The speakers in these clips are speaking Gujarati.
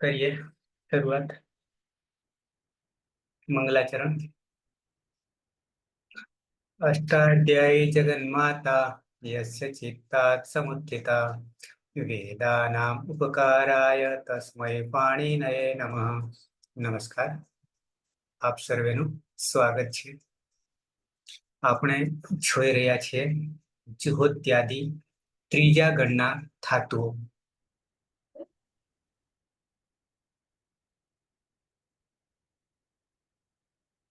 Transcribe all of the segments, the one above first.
करिए शुरुआत। मंगलाचरण। अष्टाध्यायी जगन्माता यस्य चित्तात् समुत्थिता वेदानाम् उपकाराय तस्मै पाणिनये नमः। नमस्कार, આપ સર્વેનું સ્વાગત છે। આપણે જોઈ રહ્યા છીએ જુહોત્યાદિ ત્રીજા ગણના ધાતુઓ।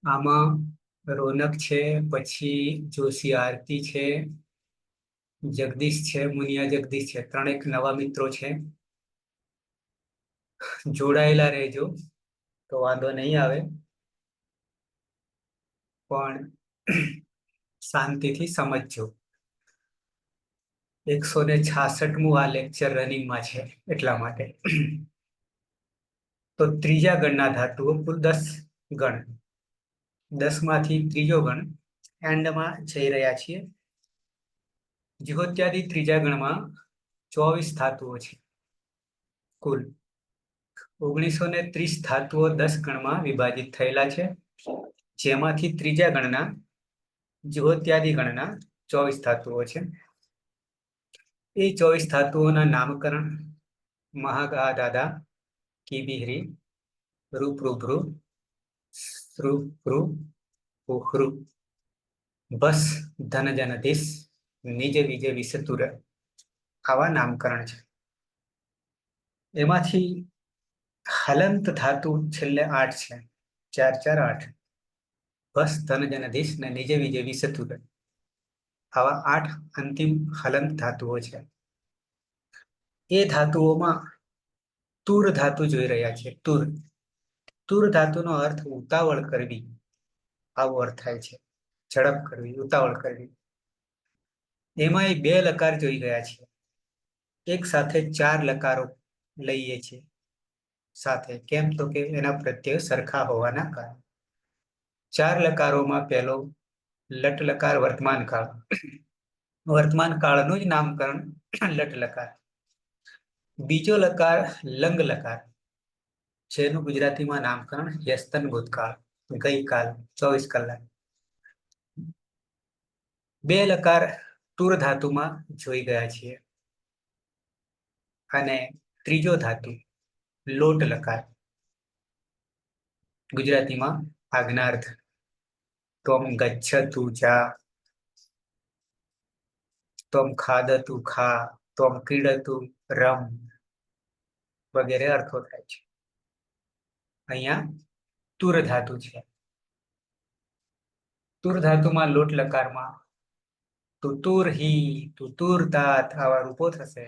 આમાં રોનક છે, પછી જોશી આરતી છે, જગદીશ છે, મુનિયા જગદીશ છે, ત્રણેક નવા મિત્રો છે। જોડાયેલા રહેજો તો વાંધો નહીં આવે, પણ શાંતિથી સમજજો। 166મું આ લેક્ચર રનિંગમાં છે એટલા માટે। તો ત્રીજા ગણના ધાતુઓ કુલ 10 ગણ, 10 માંથી ત્રીજો ગણ એન્ડમાં જઈ રહ્યા છીએ। જુહોત્યાદિ ત્રીજા ગણમાં 24 ધાતુઓ છે કુલ। 1930 ધાતુઓ 10 ગણમાં વિભાજિત થયેલા છે, જેમાંથી ત્રીજા ગણના જુહોત્યાદિ ગણના 24 ધાતુઓ છે। એ 24 ધાતુઓના નામકરણ મહાગાદાદા કીબિહરી રૂપ્રુભ્રુ શ્રુભ્રુ ઉહ્રુ બસ ધનજનધિસ નિજ વિજ વિસતુર આવા નામકરણ છે। એમાંથી હલંત ધાતુ છેલ્લે 8 છે, 4 4 8। બસ ધનજનધિસ ને નિજ વિજ વિસતુર આવા 8 અંતિમ હલંત ધાતુઓ છે। એ ધાતુઓમાં તુર ધાતુ જોઈ રહ્યા છે। તુર ધાતુનો અર્થ ઉતાવળ કરવી આવો અર્થ થાય છે। ઝડપ કરવી, ઉતાવળ કરવી। એમાં 2 લકાર જોઈ ગયા છે, એક સાથે 4 લકારો લઈએ છીએ સાથે, કેમ તો કે એના પ્રત્યય સરખા હોવાના કારણે। 4 લકારોમાં પહેલો લટ લકાર વર્તમાન કાળ, વર્તમાન કાળનું જ નામકરણ લટ લકાર। બીજો લકાર લંગ લકાર, જેનું ગુજરાતીમાં નામકરણ યસ્તન ભૂતકાળ, ગઈકાલ, 24 કલાક। 2 લકાર તુર ધાતુમાં જોઈ ગયા છીએ, અને ત્રીજો ધાતુ લોટ લકાર, ગુજરાતીમાં આજ્ઞાર્થ। ત્વમ ગચ્છતુ જા, ત્વમ ખાદતુ ખા, ત્વમ ક્રીડતુ રમ વગેરે અર્થો થાય છે। અહીંયા તુર ધાતુ છે। તુર ધાતુમાં લોટ લકારમાં તુતુર હી, તુતુર તાત આવા રૂપો થશે।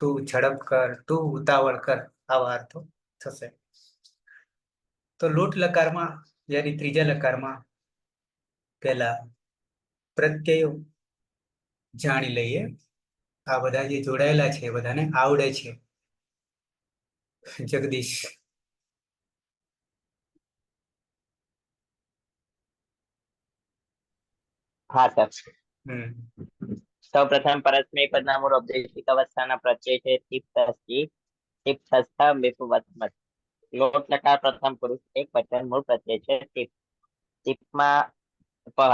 તું ઝડપ કર, તું ઉતાવળ કર આવા અર્થો થશે। તો લોટ લકારમાં યાની ત્રીજા લકારમાં પહેલા પ્રત્યયો જાણી લઈએ। આ બધા જે જોડાયેલા છે એ બધાને આવડે છે। જગદીશ। હા સર, હમ સૌ પ્રથમ પરસ્મય પદનામો ઔપદેશિક અવસ્થાના પ્રત્યય છે તિપ્તસ્થી, તિપ્તસ્થ વિપવત્મત। લોટ લકાર પ્રથમ પુરુષ એક વચન મૂળ પ્રત્યય છે તિપ। તિપમાં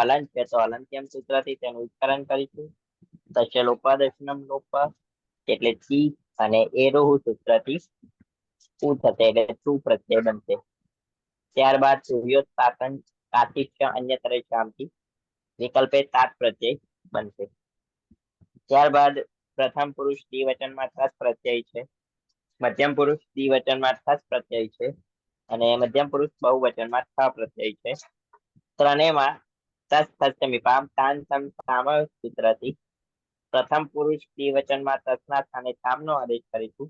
હલંત છે તો હલંત્યમ સૂત્રથી તેનું ઉચ્ચારણ કરીશું। તસ્ય લોપાદશનમ લોપ એટલે તી, અને એરોહુ સૂત્રથી ઉ થશે એટલે તું પ્રત્યય બનશે। ત્યારબાદ સૂર્યોત્પાદન કાતિષ્ય અન્યતરે શામથી વિકલ્પે તાત પ્રત્યય બનશે। ત્યારબાદ પ્રથમ પુરુષ દ્વિવચનમાં તસ પ્રત્યય છે, મધ્યમ પુરુષ દ્વિવચનમાં થસ પ્રત્યય છે, અને મધ્યમ પુરુષ બહુવચનમાં થ પ્રત્યય છે। ત્રણેયમાં તસ થસ મિપામ તાન સમ સામ સૂત્રથી પ્રથમ પુરુષ દ્વિવચનમાં તસના સ્થાને તામનો આદેશ કરીશું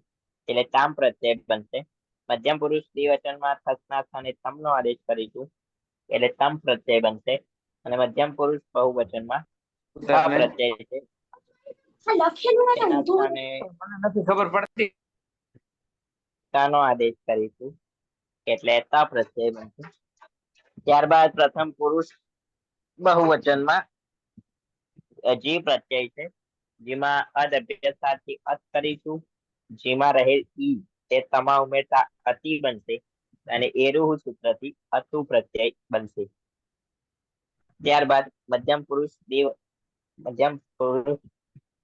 એટલે તામ પ્રત્યય બનશે। મધ્યમ પુરુષ દ્વિવચનમાં થસના સ્થાને તમનો આદેશ કરીશું એટલે તમ પ્રત્યય બનશે, અને મધ્યમ પુરુષ બહુવચનમાં થ પ્રત્યય છે તેના સ્થાને ખબર પડતી નો આદેશ કરીશું એટલે ત પ્રત્યય બનશે। ત્યારબાદ પ્રથમ પુરુષ બહુવચનમાં જી પ્રત્યય છે, જેમાં અદ અભ્યાસથી અત કરીશું, જેમાં રહે ઈ તે તમા ઉમેરતા અતિ બનશે અને એરુહુ સૂત્રથી અતુ પ્રત્યય બનશે. ત્યારબાદ મધ્યમ પુરુષ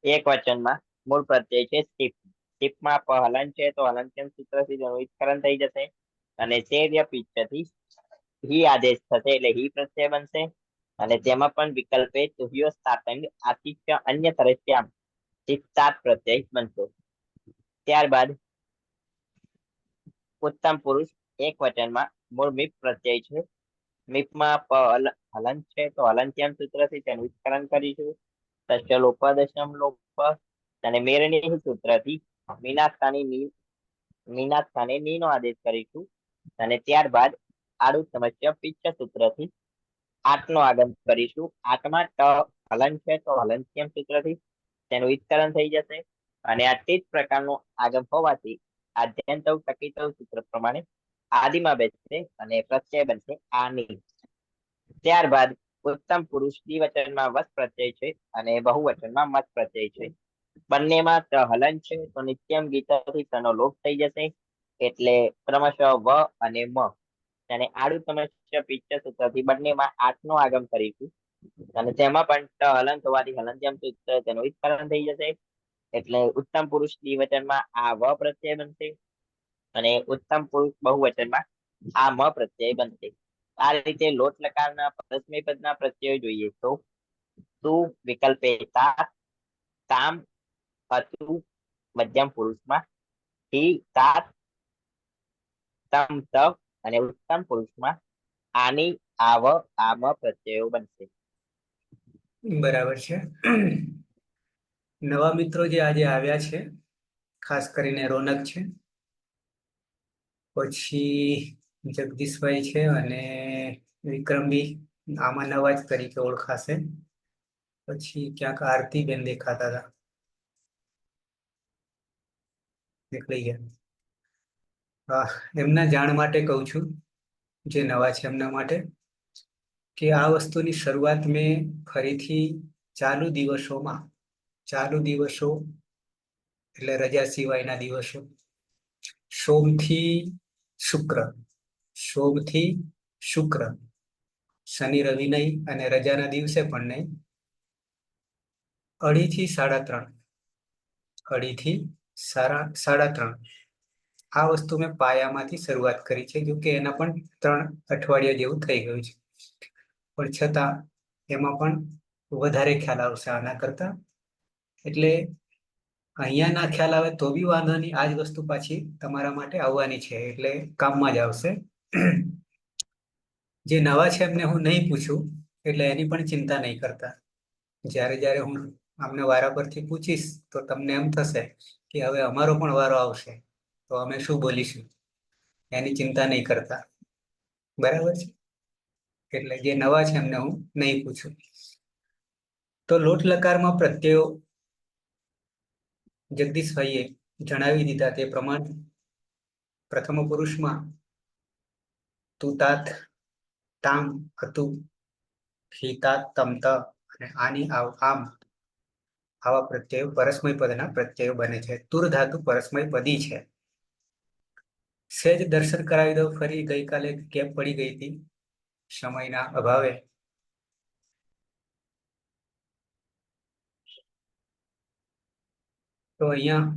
એક વચનમાં મૂળ પ્રત્યય છે ટીપ. ટીપમાં હલન છે તો હલંત્યમ સૂત્રથી તેનું વિસ્તરણ થઈ જશે અને સેવ્ય પિત્તથી હી આદેશ થશે એટલે હી પ્રત્યય બનશે અને તેમાં પણ વિકલ્પે તુહ્યો સ્થાતંગ આતિથ્ય અન્ય તરસ્યામ ચિત્તાત પ્રત્યય બનશે. ત્યારબાદ ઉત્તમ પુરુષ એક વચનમાં મૂળ મિપ પ્રત્યય છે. મિપમાં હલન છે તો હલંત્યમ સૂત્રથી તેનું વિસ્તરણ કરીશું. તસ્ય લોપદશમ લોપ અને મેરણી સૂત્રથી મીના સ્થાને ની નો આદેશ કરીશું અને ત્યારબાદ આડું સમસ્યા પિચ્છ સૂત્રથી આઠ નો આગમ કરીશું. આઠમાં ટ હલન છે તો હલંત્યમ સૂત્રથી તેનું વિસ્તરણ થઈ જશે અને આ તે જ પ્રકારનું આગમ હોવાથી આદ્યંતવ ટકીતવ સૂત્ર પ્રમાણે આદિમાં બેસશે અને પ્રત્યય બનશે આની. ત્યારબાદ ઉત્તમ પુરુષ દ્વિવચનમાં વસ પ્રત્યય છે અને બહુવચનમાં મત પ્રત્યય છે. બંનેમાં ત હલન છે તો નિત્યમ ગીતાથી તનો લોપ થઈ જશે એટલે ક્રમશઃ વ અને મ અને આડું સમસ્યા પિચ્છ સૂત્રથી બંનેમાં આઠ નો આગમ કરીશું અને તેમાં પણ ટ હલન થવાથી હલંત્યમ સૂત્ર તેનું વિસ્તરણ થઈ જશે એટલે ઉત્તમ પુરુષ દ્વિવચનમાં આ વ પ્રત્યય બનશે અને ઉત્તમ પુરુષ બહુવચનમાં આ મ પ્રત્યય બનશે. આ રીતે લોટ લકારના પરસ્મય પદના પ્રત્યયો જોઈએ તો તું વિકલ્પે તા, તામ, અતુ મધ્યમ પુરુષમાં, હિ, તાત, તમ, ત અને ઉત્તમ પુરુષમાં આની, આવ, આમ પ્રત્યયો બનશે. બરાબર છે. નવા મિત્રો જે આજે આવ્યા છે, ખાસ કરીને રોનક છે, પછી જગદીશભાઈ છે અને વિક્રમભાઈ આમાં નવા જ તરીકે ઓળખાશે. પછી ક્યાંક આરતીબેન દેખાતા હતા, નીકળી ગયા. એમના જાણ માટે કહું છું, જે નવા છે એમના માટે, કે આ વસ્તુની શરૂઆત મેં ફરીથી ચાલુ દિવસો એટલે રજા સિવાયના દિવસો, સોમથી શુક્ર, શનિ રવિ નહીં અને રજાના દિવસે પણ નહીં, 2 થી 3:30 આ વસ્તુ મેં પાયામાંથી શરૂઆત કરી છે, જો કે એના પણ 3 અઠવાડિયા જેવું થઈ ગયું છે, પણ છતાં એમાં પણ વધારે ખ્યાલ આવશે આના કરતા. એટલે અહીંયા ના ખ્યાલ આવે તો બી વાંધો નહીં, આ જ વસ્તુ પાછી તમારા માટે આવવાની છે એટલે કામમાં જ આવશે. જે નવા છે એમને હું નહીં પૂછું એટલે એની પણ ચિંતા નહીં કરતા. જ્યારે હું આમને વારા પરથી પૂછીશ તો તમને એમ થશે કે હવે અમારો પણ વારો આવશે તો અમે શું બોલીશું, એની ચિંતા નહીં કરતા. બરાબર છે? એટલે જે નવા છે એમને હું નહીં પૂછું. તો લોટ લકારમાં પ્રત્યયો જગદીશભાઈએ જણાવી દીધા તે પ્રમાણે પ્રથમ પુરુષમાં તું, તાત, તામ, અતુ, હિ, તાત, તમ, ત અને આની, આવ, આમ આવા પ્રત્યયો પરસ્મય પદના પ્રત્યયો બને છે. તુર ધાતુ પરસ્મય પદી છે. સહેજ દર્શન કરાવી દઉં ફરી, ગઈકાલે કેપ પડી ગઈ હતી સમયના અભાવે. તો અહીંયા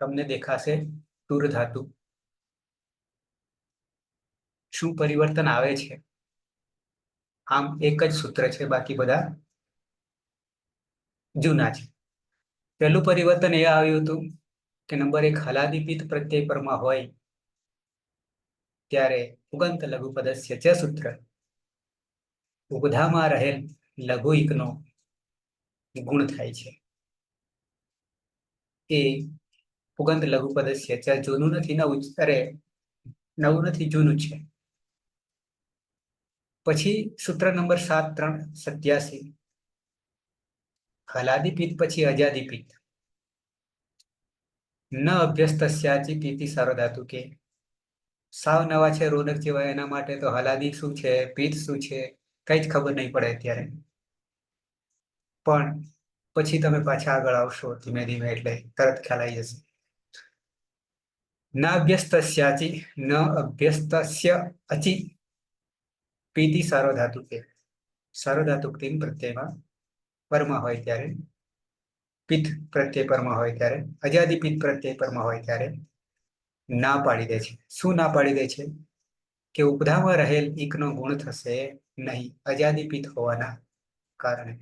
તમને દેખાશે તુર ધાતુ. શું પરિવર્તન આવે છે? આમ એક જ સૂત્ર છે, બાકી બધા જૂના છે. પહેલું પરિવર્તન એ આવ્યું હતું કે નંબર 1 હલાદિપિત પ્રત્યય પરમાં હોય ત્યારે ઉગંત લઘુ પદસ્ય ચ સૂત્ર ઉપધામાં રહેલ લઘુ ઇકનો ગુણ થાય છે. એ પુગંત લઘુ પદસ્ય ચ જૂનું નથી, નવું નથી, જૂનું છે. પછી સૂત્ર નંબર 7:3:87 હલાદિપિત પછી અજાદિપિત ન અભ્યસ્તસ્યાચી પીતિ સાર્વધાતુ કે સાવ નવા છે રોનક જેવા, એના માટે તો હલાદી શું છે, પિત્ત શું છે કઈ જ ખબર નહીં પડે અત્યારે, પણ પછી તમે પાછા આગળ આવશો ધીમે ધીમે એટલે તરત ખ્યાલ આવી જશે. ન અભ્યસ્તસ્યાચી ન અભ્યસ્તસ્ય અચી પીતિ સાર્વધાતુક કે સાર્વધાતુક તીન પ્રત્યયમાં પરમાં હોય ત્યારે પિત્ત પ્રત્યય પરમાં હોય ત્યારે અજાદિ પિત્ત પ્રત્યય પરમાં હોય ત્યારે ના પાડી દે છે. શું ના પાડી દે છે? કે ઉપધામાં રહેલ ઈકનો ગુણ થશે નહીં, અજાદિ પિત્ત હોવાના કારણે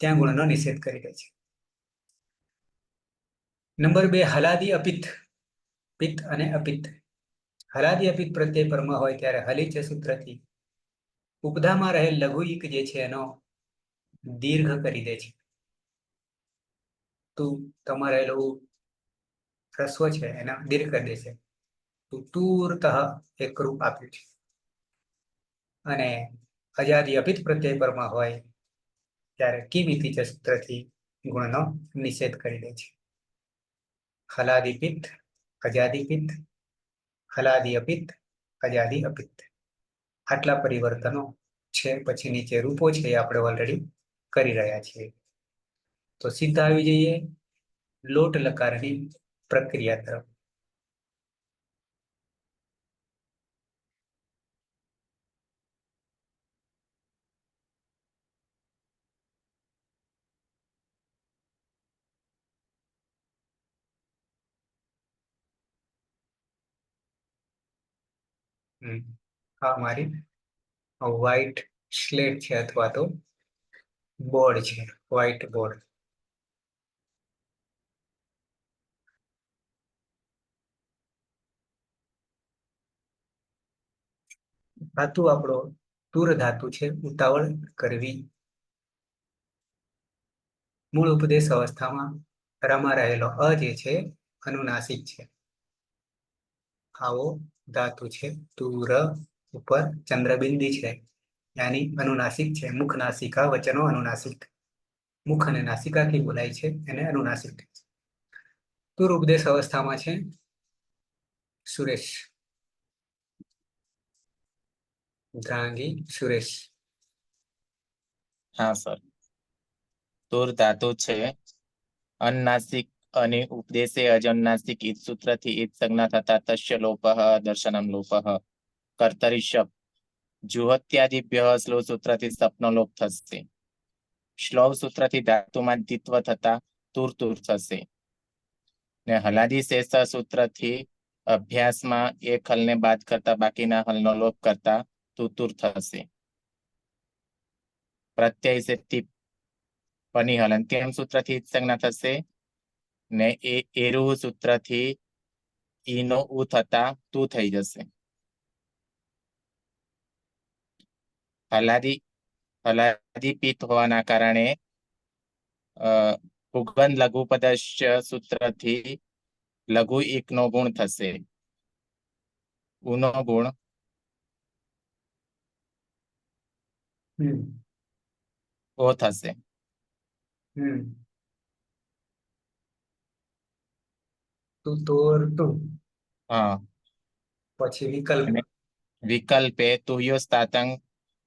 ત્યાં ગુણનો નિષેધ કરી દે છે. નંબર 2, હલાદી અપિત્ત. પિત્ત અને અપિત્ત. હલાદી અપિત્ત પ્રત્યય પરમાં હોય ત્યારે હલિચ સૂત્રથી ઉપધામાં રહેલ લઘુ ઈક જે છે એનો દીર્ઘ કરી દે છે. તું તમારે રહેલું હ્રસ્વ છે એના દીર્ઘ કરી દે છે. તુર્તઃ એક રૂપ આપ્યું છે. અને અજાદી અપિત્ત પ્રત્યય પરમાં હોય ત્યારે કિમિતિ સૂત્રથી ગુણનો નિષેધ કરી દે છે. હલાદી પિત્ત, અજાદી પિત્ત, હલાદી અપિત્ત, અજાદી અપિત્ત. આટલા પરિવર્તનો છે. પછી નીચે રૂપો છે એ આપણે ઓલરેડી કરી રહ્યા છીએ. તો સીધા આવી જઈએ લોટ લકારની પ્રક્રિયા તરફ. આ મારી વ્હાઈટ સ્લેટ છે અથવા તો બોર્ડ છે, વ્હાઈટ બોર્ડ. ધાતુ આપણો તુર ધાતુ છે. ઉતાવળ કરવી. મૂળ ઉપદેશ અવસ્થામાં રમા રહેલો અ જે છે અનુનાસિક છે. આવો ધાતુ છે. તુર ઉપર ચંદ્રબિંદી છે, યાની અનુનાસિક છે. મુખ નાસિકા વચનો અનુનાસિક. મુખ અને નાસિકાથી બોલાય છે એને અનુનાસિક. તુર ઉપદેશ અવસ્થામાં છે સુરેશ. ધ્રાંગી સુરેશ. હા સર. તુર ધાતુ છે. અનુનાસિક અને ઉપદેશે અજનુનાસિક ઈદ સૂત્રથી ઈદ સંજ્ઞા થતા તસ્ય લોપઃ દર્શનમ લોપઃ કર્તરી શબ્દ જુહત્યાદિભ્ય શ્લોક સૂત્રથી સપનો લોપ થશે. શ્લોક સૂત્રથી ધાતુમાં દ્વિત્વ થતા તુર તુર થશે. ને હલાદી શેષ સૂત્રથી અભ્યાસમાં એક હલને બાદ કરતા બાકીના હલનો લોપ કરતા તુતુર થશે. પ્રત્યય છે તિપ પની હલંત્યમ સૂત્રથી સંજ્ઞા થશે. ને એ એરુહ સૂત્રથી ઈનો ઉ થતા તું થઈ જશે. હલાદી પિત્ત હોવાના કારણે ઉગબંધ લઘુપદસ્ય સૂત્રથી લઘુ ઈક નો ગુણ થશે. ઉનો ગુણ ઓ થશે. તું તોર તું. હા. પછી વિકલ્પ. વિકલ્પે તુયોસ્તાતંગ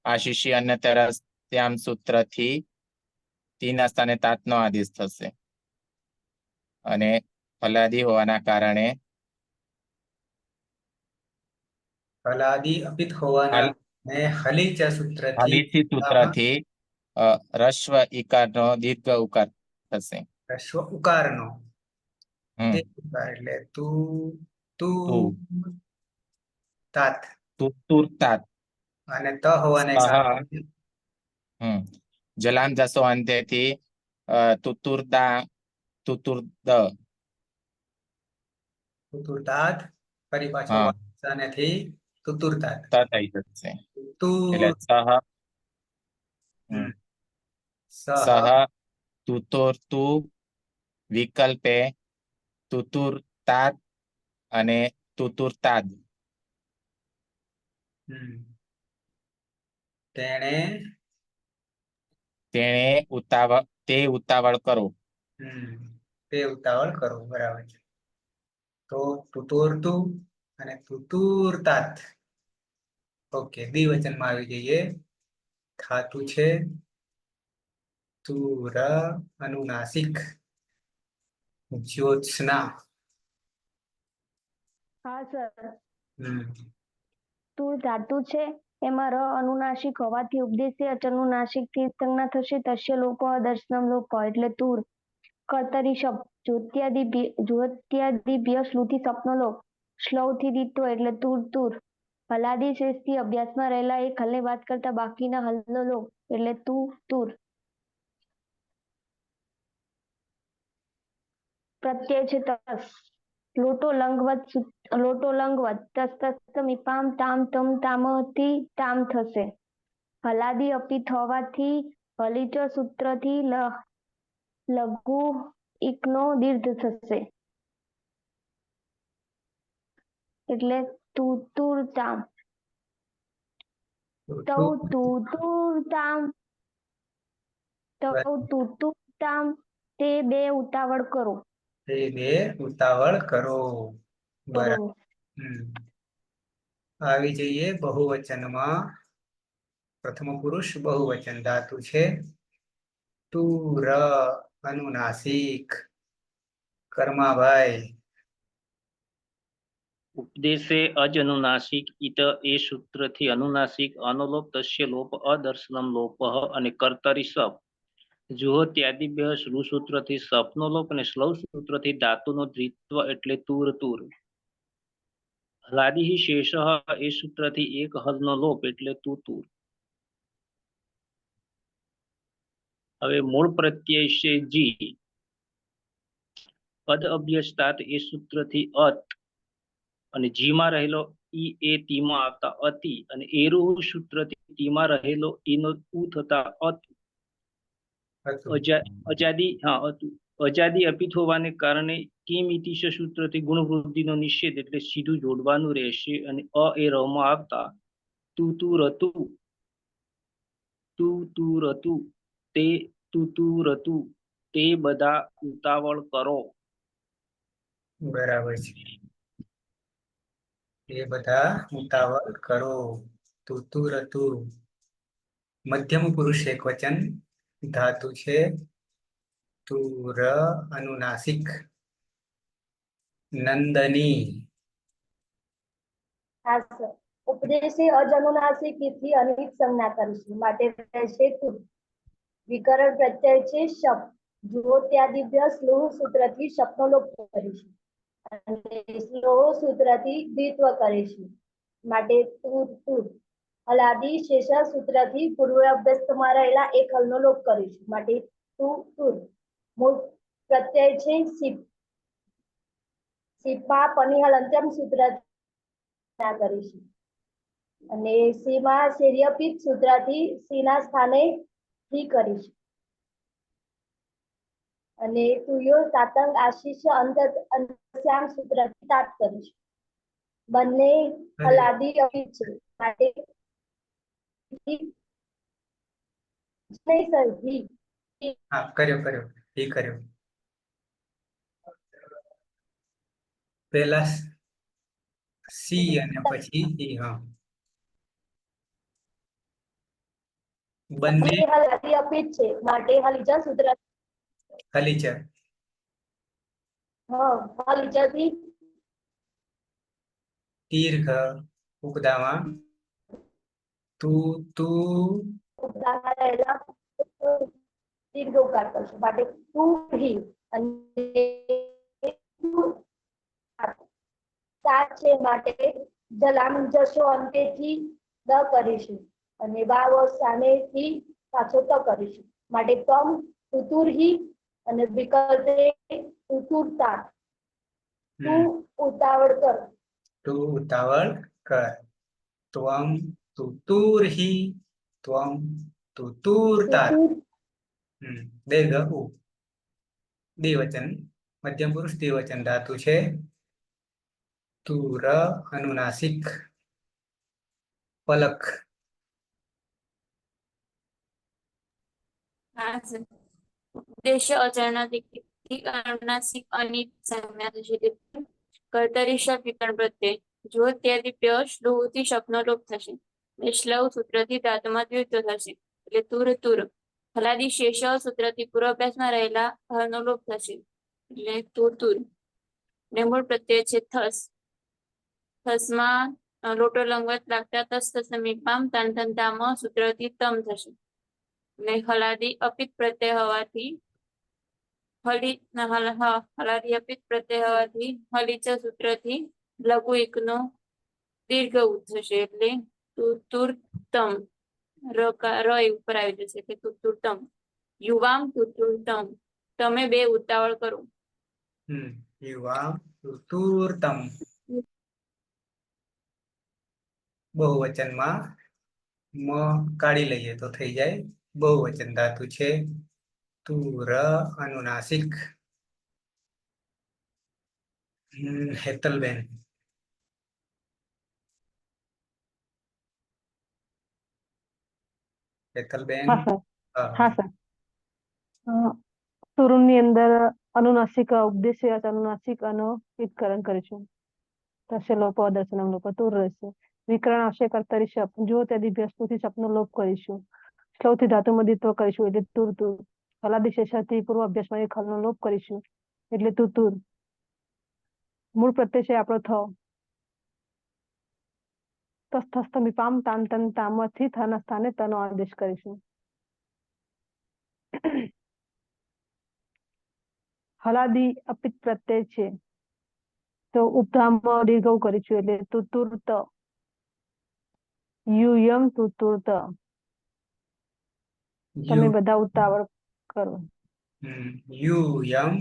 આશિષી અન્યતરસ્યામ સૂત્રથી તીના સ્થાને તાતનો આદેશ થશે. અને હલાદી હોવાના કારણે હલાદી અપિત હોવાના ને હલીચા સૂત્રથી હલીચી સૂત્રથી રસ્વ ઈકારનો દીર્ઘ ઉકાર થશે. રસ્વ ઉકારનો દીર્ઘ ઉકાર એટલે તું તાત. તુતુર તાત. અને ત હોવાને કારણે જલામ જસો અંતેથી તુતુરદા તુતુર્દ. તુતુરતાત ફરી પાછો વાચાનેથી તુતુરતાત ત થઈ જશે. તુતુર. એટલે સહ સહ તુતોર્તુ વિકલ્પે તુતુરતાત અને તુતુરતાદ. તેણે ઉતાવળ કરો. તે ઉતાવળ કરો. બરાબર છે. તો તુતોરતું અને તુતુરતાત. ઓકે, દ્વિવચનમાં આવી જઈએ. ધાતુ છે તુર અનુનાસિક. જ્યોત્સના હા સર. તુર ધાતુ છે એમાં ર અનુનાસિક હોવાથી ઉપદેશે અચનુનાસિક થી સંજ્ઞા થશે. તસ્ય લોપ દર્શનમ લોપ એટલે તુર. કર્તરી શબ્દ જ્યોત્યાદિભ્ય શ્લુતિ સ્વપ્નલોપ. શ્લૌથી દીત્વ એટલે તુર તુર. હલાદી શેષથી અભ્યાસમાં રહેલા એક હલને વાત કરતા બાકીના હલનો લોપ એટલે તુર. પ્રત્યય છે તસ. લોટો લંગવત તસ મીપામ તામ તમ તામથી તામ થશે. હલાદી અપિત હોવાથી હલિચ સૂત્રથી લઘુ ઇકનો દીર્ઘ થશે એટલે તુતુરતામ. તુતુરતામ તે બે ઉતાવળ કરો. તે બે ઉતાવળ કરો. બરાબર. કરો. આવી જઈએ બહુવચનમાં. પ્રથમ પુરુષ બહુવચન ધાતુ છે તુર અનુનાસિક. કર્માભાઈ. ઉપદેશે અજ અનુનાસિક ઈત એ સૂત્રથી અનુનાસિક અનુલોપ તસ્ય લોપ અદર્શનમ લોપ અને કર્તરી સપ. જુહોત્યાદિભ્ય શ્રુ સૂત્રથી સપનો લોપ અને શ્લૌ સૂત્રથી ધાતુનો દ્વિત્વ એટલે તુર તુર. હલાદિ શેષ એ સૂત્રથી એક હલનો લોપ એટલે તુતુર. હવે મૂળ પ્રત્યય છે જી. પદ અભ્યસ્તાત એ સૂત્રથી અત અને જીમાં રહેલો ઈ એ તીમાં આવતા અતિ અને એરુહ સૂત્રથી તીમાં રહેલો ઈનો ઉ થતા અત. અજાદી અપિત હોવાને કારણે કિમ ઇતિશ સૂત્રથી ગુણવૃદ્ધિનો નિષેધ એટલે સીધું જોડવાનું રહેશે અને અ એ રમાં આવતા તુતુરતુ તે બધા ઉતાવળ કરો. બરાબર છે. એ બધા ઉતાવળ કરો. તુતુરતુ. મધ્યમ પુરુષ એક વચન ધાતુ છે તુર અનુનાસિક. નંદની. હા સર. ઉપદેશે અજનુનાસિક થી અનિત સંજ્ઞા કરીશું માટે રહેશે તુર. વિકરણ પ્રત્યય છે શપ. જુઓ ત્યાદિભ્ય સ્લોહ સૂત્રથી શપનો લોપ કરીશું અને સ્લોહ સૂત્રથી દ્વિત્વ કરીશું માટે તુર તુર. હલાદી શેષ સૂત્રથી પૂર્વ અભ્યસ્તમાં રહેલા એક હલનો લોપ કરીશું માટે તુર. મૂળ પ્રત્યય છે સિપ. સિપમાં પનિહલ અંત્યમ સૂત્ર કરીશું અને સીમાં શેર્યપિત સૂત્રથી સીના સ્થાને થી કરીશું અને તુયો સાતંગ આશીષ અંતશ્યામ સૂત્રથી તાત કરીશું. બંને હલાદી અપિત છે માટે હા કર્યો. પેલા સી અને પછી ઈ. હા બંને હલાદી અપિત છે માટે હલિજા સૂત્ર હલીચર. હલિજાથી દીર્ઘ ઉપદામાં રહેલા દીર્ઘ ઉકાર કરશું માટે તુહી અને સાત છે માટે જલામ જશો અંતેથી દ કરીશું અને વાવ સામેથી પાછો ત કરીશું માટે તમ તુતુરહી અને વિકલ્પે તુતુરતા. તું ઉતાવળ કર. ત્વમ તુતુર્હિ ત્વમ તુતુરતા. દીર્ઘ ઉ. દ્વિવચન મધ્યમ પુરુષ દ્વિવચન ધાતુ છે તુર અનુનાસિક. પલક. ઉદ્દેશ્ય અનુનાસિક અનિત સંજ્ઞા થશે. કર્તરી શબ્દ વિકરણ પ્રત્યય જો ત્યાદિભ્ય શ્લુથી શબ્દનો લોપ થશે. શ્લવ સૂત્રથી ધાતુમાં દ્વિત્વ થશે એટલે તુર તુર. હલાદી શેષ સૂત્રથી પૂર્વાભ્યાસમાં રહેલા હરનો લોપ થશે એટલે તુર તુર. ને મૂળ પ્રત્યય છે થસ. થસમાં લોટો લંગવત લાગતા તસ સમીપામ તન તન તામ સૂત્રથી તમ થશે. અને હલાદી અપિત પ્રત્યય હોવાથી હલાદી અપિત પ્રત્યય હોવાથી હલીચ સૂત્રથી લઘુ એકનો દીર્ઘ ઉ થશે એટલે તુતુર્તમ ર ઉપર આવી જશે એટલે તુતુર્તમ. યુવામ તુતુર્તમ તમે બે ઉતાવળ કરો. યુવા તુતુર્તમ. બહુવચનમાં મ કાઢી લઈએ તો થઈ જાય બહુવચન ધાતુ છે તુર અનુનાસિક. હેતલબેન. હેતલબેન. હા સર. હા. હા સર. સુરુની અંદર અનુનાસિક ઉપદેશ્ય અનુનાસિક અને વિકરણ કરીશું. તસ્ય લોપ દર્શનમ લોપ તુર રહેશે. વિકરણ આવશે કર્તરી શપ જો તે દિવ્યસ્તુથી શપનો લોપ કરીશું. શ્લૌથી ધાતુમાં દ્વિત્વ કરીશું એટલે તુર તુર. હલાદી શેષાથી પૂર્વ અભ્યાસમાં એક હલનો લોપ કરીશું એટલે તુતુર. મૂળ પ્રત્યય છે આપણો થ. તસ્થસ્થમિપામ તાન તન તામથી થના સ્થાને તનો આદેશ કરીશું. હલાદી અપિત પ્રત્યય છે તો ઉપધામ દીર્ઘ કરીશું એટલે તુતુર્ત. યુયમ તુતુર્ત. તમે બધા ઉતાવળ કરો. યુયમ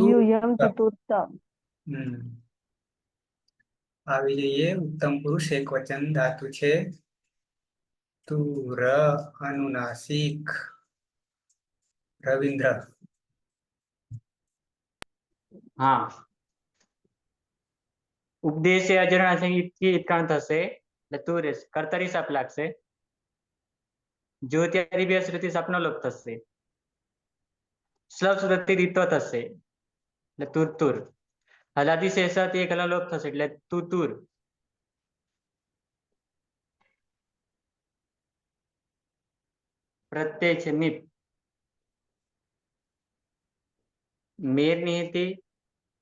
યુયમ તુતુર્ત. આવી જઈએ ઉત્તમ પુરુષ એક વચન ધાતુ છે તુર અનુનાસિક. રવિન્દ્ર. હા, ઉપદેશ અજરણાથી ઇત્કાણ થશે એટલે તુર કર્તરી સપ લાગશે. જો ત્યારે બે શ્રુતિ સપનો લોપ થશે. સ્લવ સુરતથી રીતો થશે એટલે તુર તુર. હલાદી શેષાથી એક લોપ થશે એટલે તુતુર. પ્રત્યય છે મિપ. મેર નિહિતી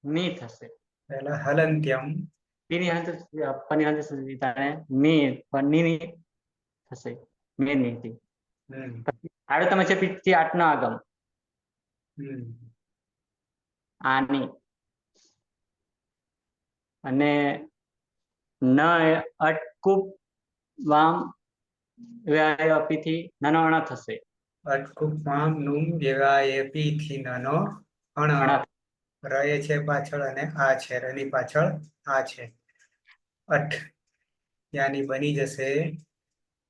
ની થશે. પહેલા હલંત્યમ. ની હંત અપ્પની હંત તાણે ની થશે મેર નિહિતી. આડો તમે છે પિત્તી આઠનો આગમ. આની અને ન અટકુપ વામ અપીથી નાનો અણ થશે. અટકુપામ નુમ વ્યવાયપી થી નાનો અણ. રય છે પાછળ અને આ છે રની પાછળ આ છે. અઠ યાની બની જશે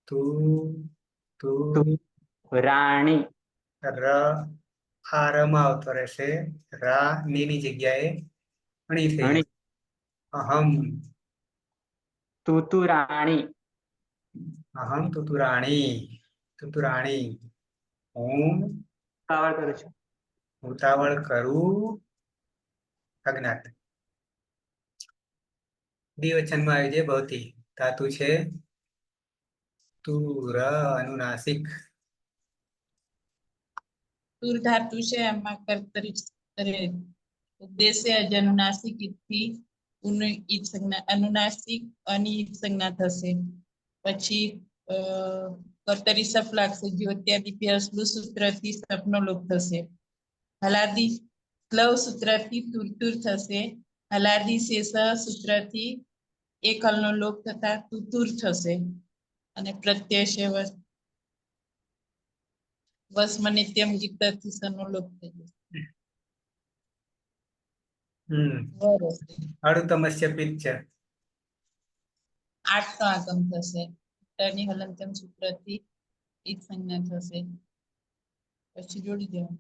તું રાણી. ર આ રમાં આવતો રહેશે. રા ની જગ્યાએ અણી થઈ જશે. અહમ. તુતુ રાણી. અહમ તુતુરાણી. તુતુરાણી. હું ઉતાવળ કરું છું. ઉતાવળ કરું. અજ્ઞાત. દ્વિવચનમાં આવી જાય બહુતી ધાતુ છે તુર અનુનાસિક. તુર ધાતુ છે એમાં કર્તરી ઉપદેશે અનુનાસિક થી અનુનાસિક અનિત સંજ્ઞા થશે. પછી કર્તરી સપ લાગશે જ્યોત્યાદિત્ય સૂત્રથી સપનો લોપ થશે. હલાદી સ્લવ સૂત્રથી તુરતુર થશે. હલાદી શેષ સૂત્રથી એક હલનો લોપ થતા તુતુર થશે. અને પ્રત્યય છે વસ્મ નિત્યમ જીક્તથી સનો લોપ થઈ જશે. અડુતમસ્ય પિત્ત. આઠ નો આગમ થશે. ની હલંતમ સૂત્રથી એક સંજ્ઞા થશે. પછી જોડી દેવાનું.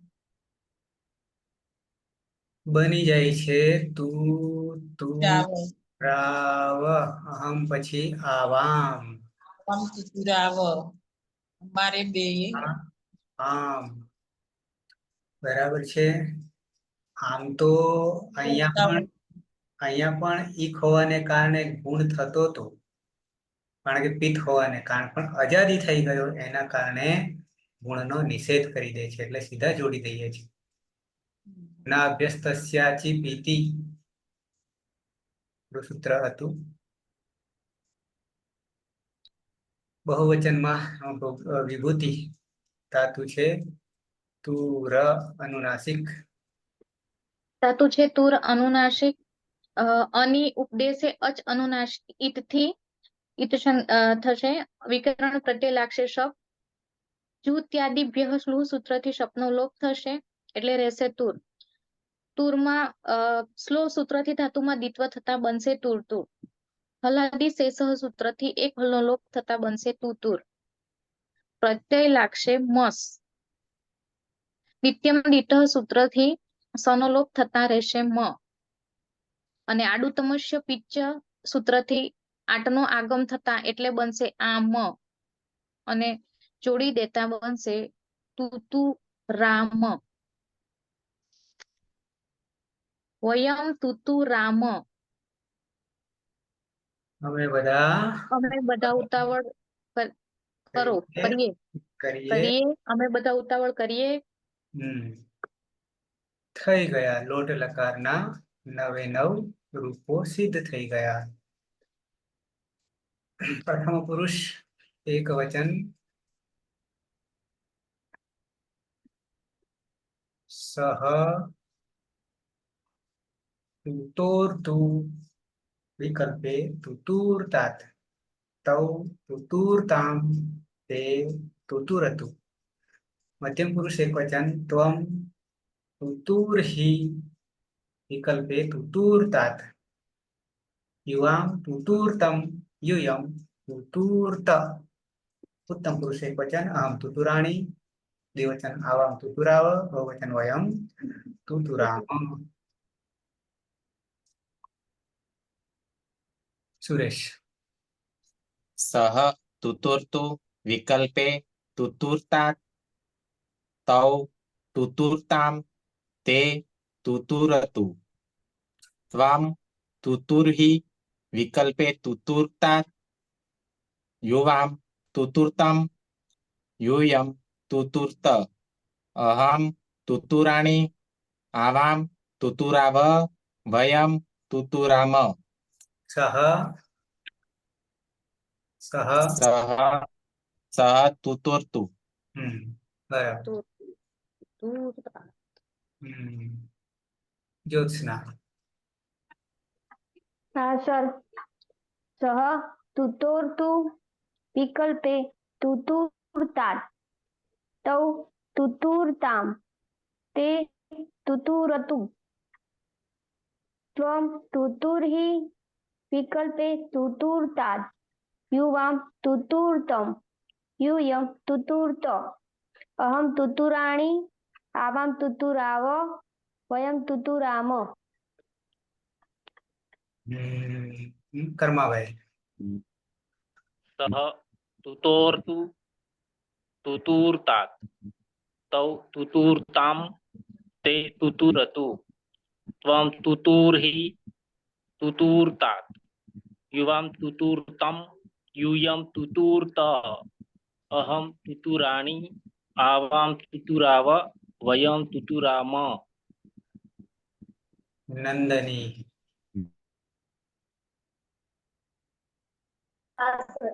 બની જાય છે તું તું રાવ રાવ અહમ પછી આવામ. તુતુરાવ મારે બે આમ બરાબર છે. આમ તો અહીંયા પણ ઈક હોવાને કારણે ગુણ થતો હતો કારણ કે પિત્ત હોવાને કારણે પણ આઝાદી થઈ ગયો એના કારણે ગુણનો નિષેધ કરી દે છે એટલે સીધા જોડી દઈએ છીએ. ના અભ્યસ્તસ્યાચી પીતિ સૂત્ર હતું બહુવચનમાં વિભૂતિ ધાતુ છે તુર અનુનાસિક. ધાતુ છે તુર અનુનાસિક. અની ઉપદેશે અચ અનુનાસિક ઈતથી ઈત થશે. વિકરણ પ્રત્યય લાગશે શપ. જૂત્યાદિભ્ય સ્લુહ સૂત્રથી શપનો લોપ થશે એટલે રહેશે તુર. તુરમાં સ્લો સૂત્રથી ધાતુમાં દ્વિત્વ થતા બનશે તુર તુર. હલાદી શેષ સૂત્રથી એક હલનો લોપ થતા બનશે તુ તુર. પ્રત્યય લાગશે મસ. નિત્યમ દિટ સૂત્રથી સનો લોપ થતા રહેશે મ. અને આડુ તમસ્ય પિચ્ચ સૂત્રથી આટનો આગમ થતા એટલે બનશે આ મ. અને જોડી દેતા બનશે તુતુ રામ. વયમ તુતુ રામ. અમે બધા અમે બધા ઉતાવળ કરો કરીએ કરીએ અમે બધા ઉતાવળ કરીએ. થઈ ગયા. લોટ લકારના 9 રૂપો સિદ્ધ થઈ ગયા. પ્રથમ પુરુષ એક વચન સહ તુતોર્તુ વિકલ્પે તુતુર્તાत् તૌ તુતુર્તામ તે તુતુરતુ. મધ્યમ પુરુષ એક વચન ત્વમ તુતુર્હિ વિકલ્પે તુતુર્તાत् યુવામ તુતુર્તમ યુયમ તુતુર્ત. ઉત્તમ પુરુષ એક વચન અહમ તુતુરાણી. દ્વિવચન આવામ તુતુરાવ. બહુવચન વયમ તુતુરામ. સુરેશ. સહ તુતુર્તુ વિકલ્પે તુતુર્તાत् તૌ તુતુર્તામ તે તુતુરતુ. ત્વમ તુતુર્હિ વિકલ્પે તુતુર્તાत् યુવામ તુતુર્તમ યુયમ તુતુર્ત. અહમ તુતુરાણી. આવામ તુતુરાવ. વયમ તુતુરામ. સહ સહ તુતુર્તુ. બરાબર. જ્યોત્સના. હા સર. સહ તુતોર્તુ વિકલ્પે તુતુર્તાत् તૌ તુતુર્તામ તે તુતુરતુ. ત્વમ તુતુર્હિ વિકલ્પે તુતુર્તાत् યુવામ તુતુર્તમ યુયમ તુતુર્ત. અહમ તુતુરાણી. આવામ તુતુરાવ. વયમ તુતુરામ. કર્માભાઈ. સહ તુતોર્તુ તુતુર્તાत् તૌ તુતુર્તામ તે તુતુરતુ. ત્વમ તુતુર્હિ તુતુર્તાत् યુવામ તુતુર્તમ યુયમ તુતુર્ત. અહમ તુતુરાણી. આવામ તુતુરાવ. વયમ તુતુરામ. નંદની. હા સર.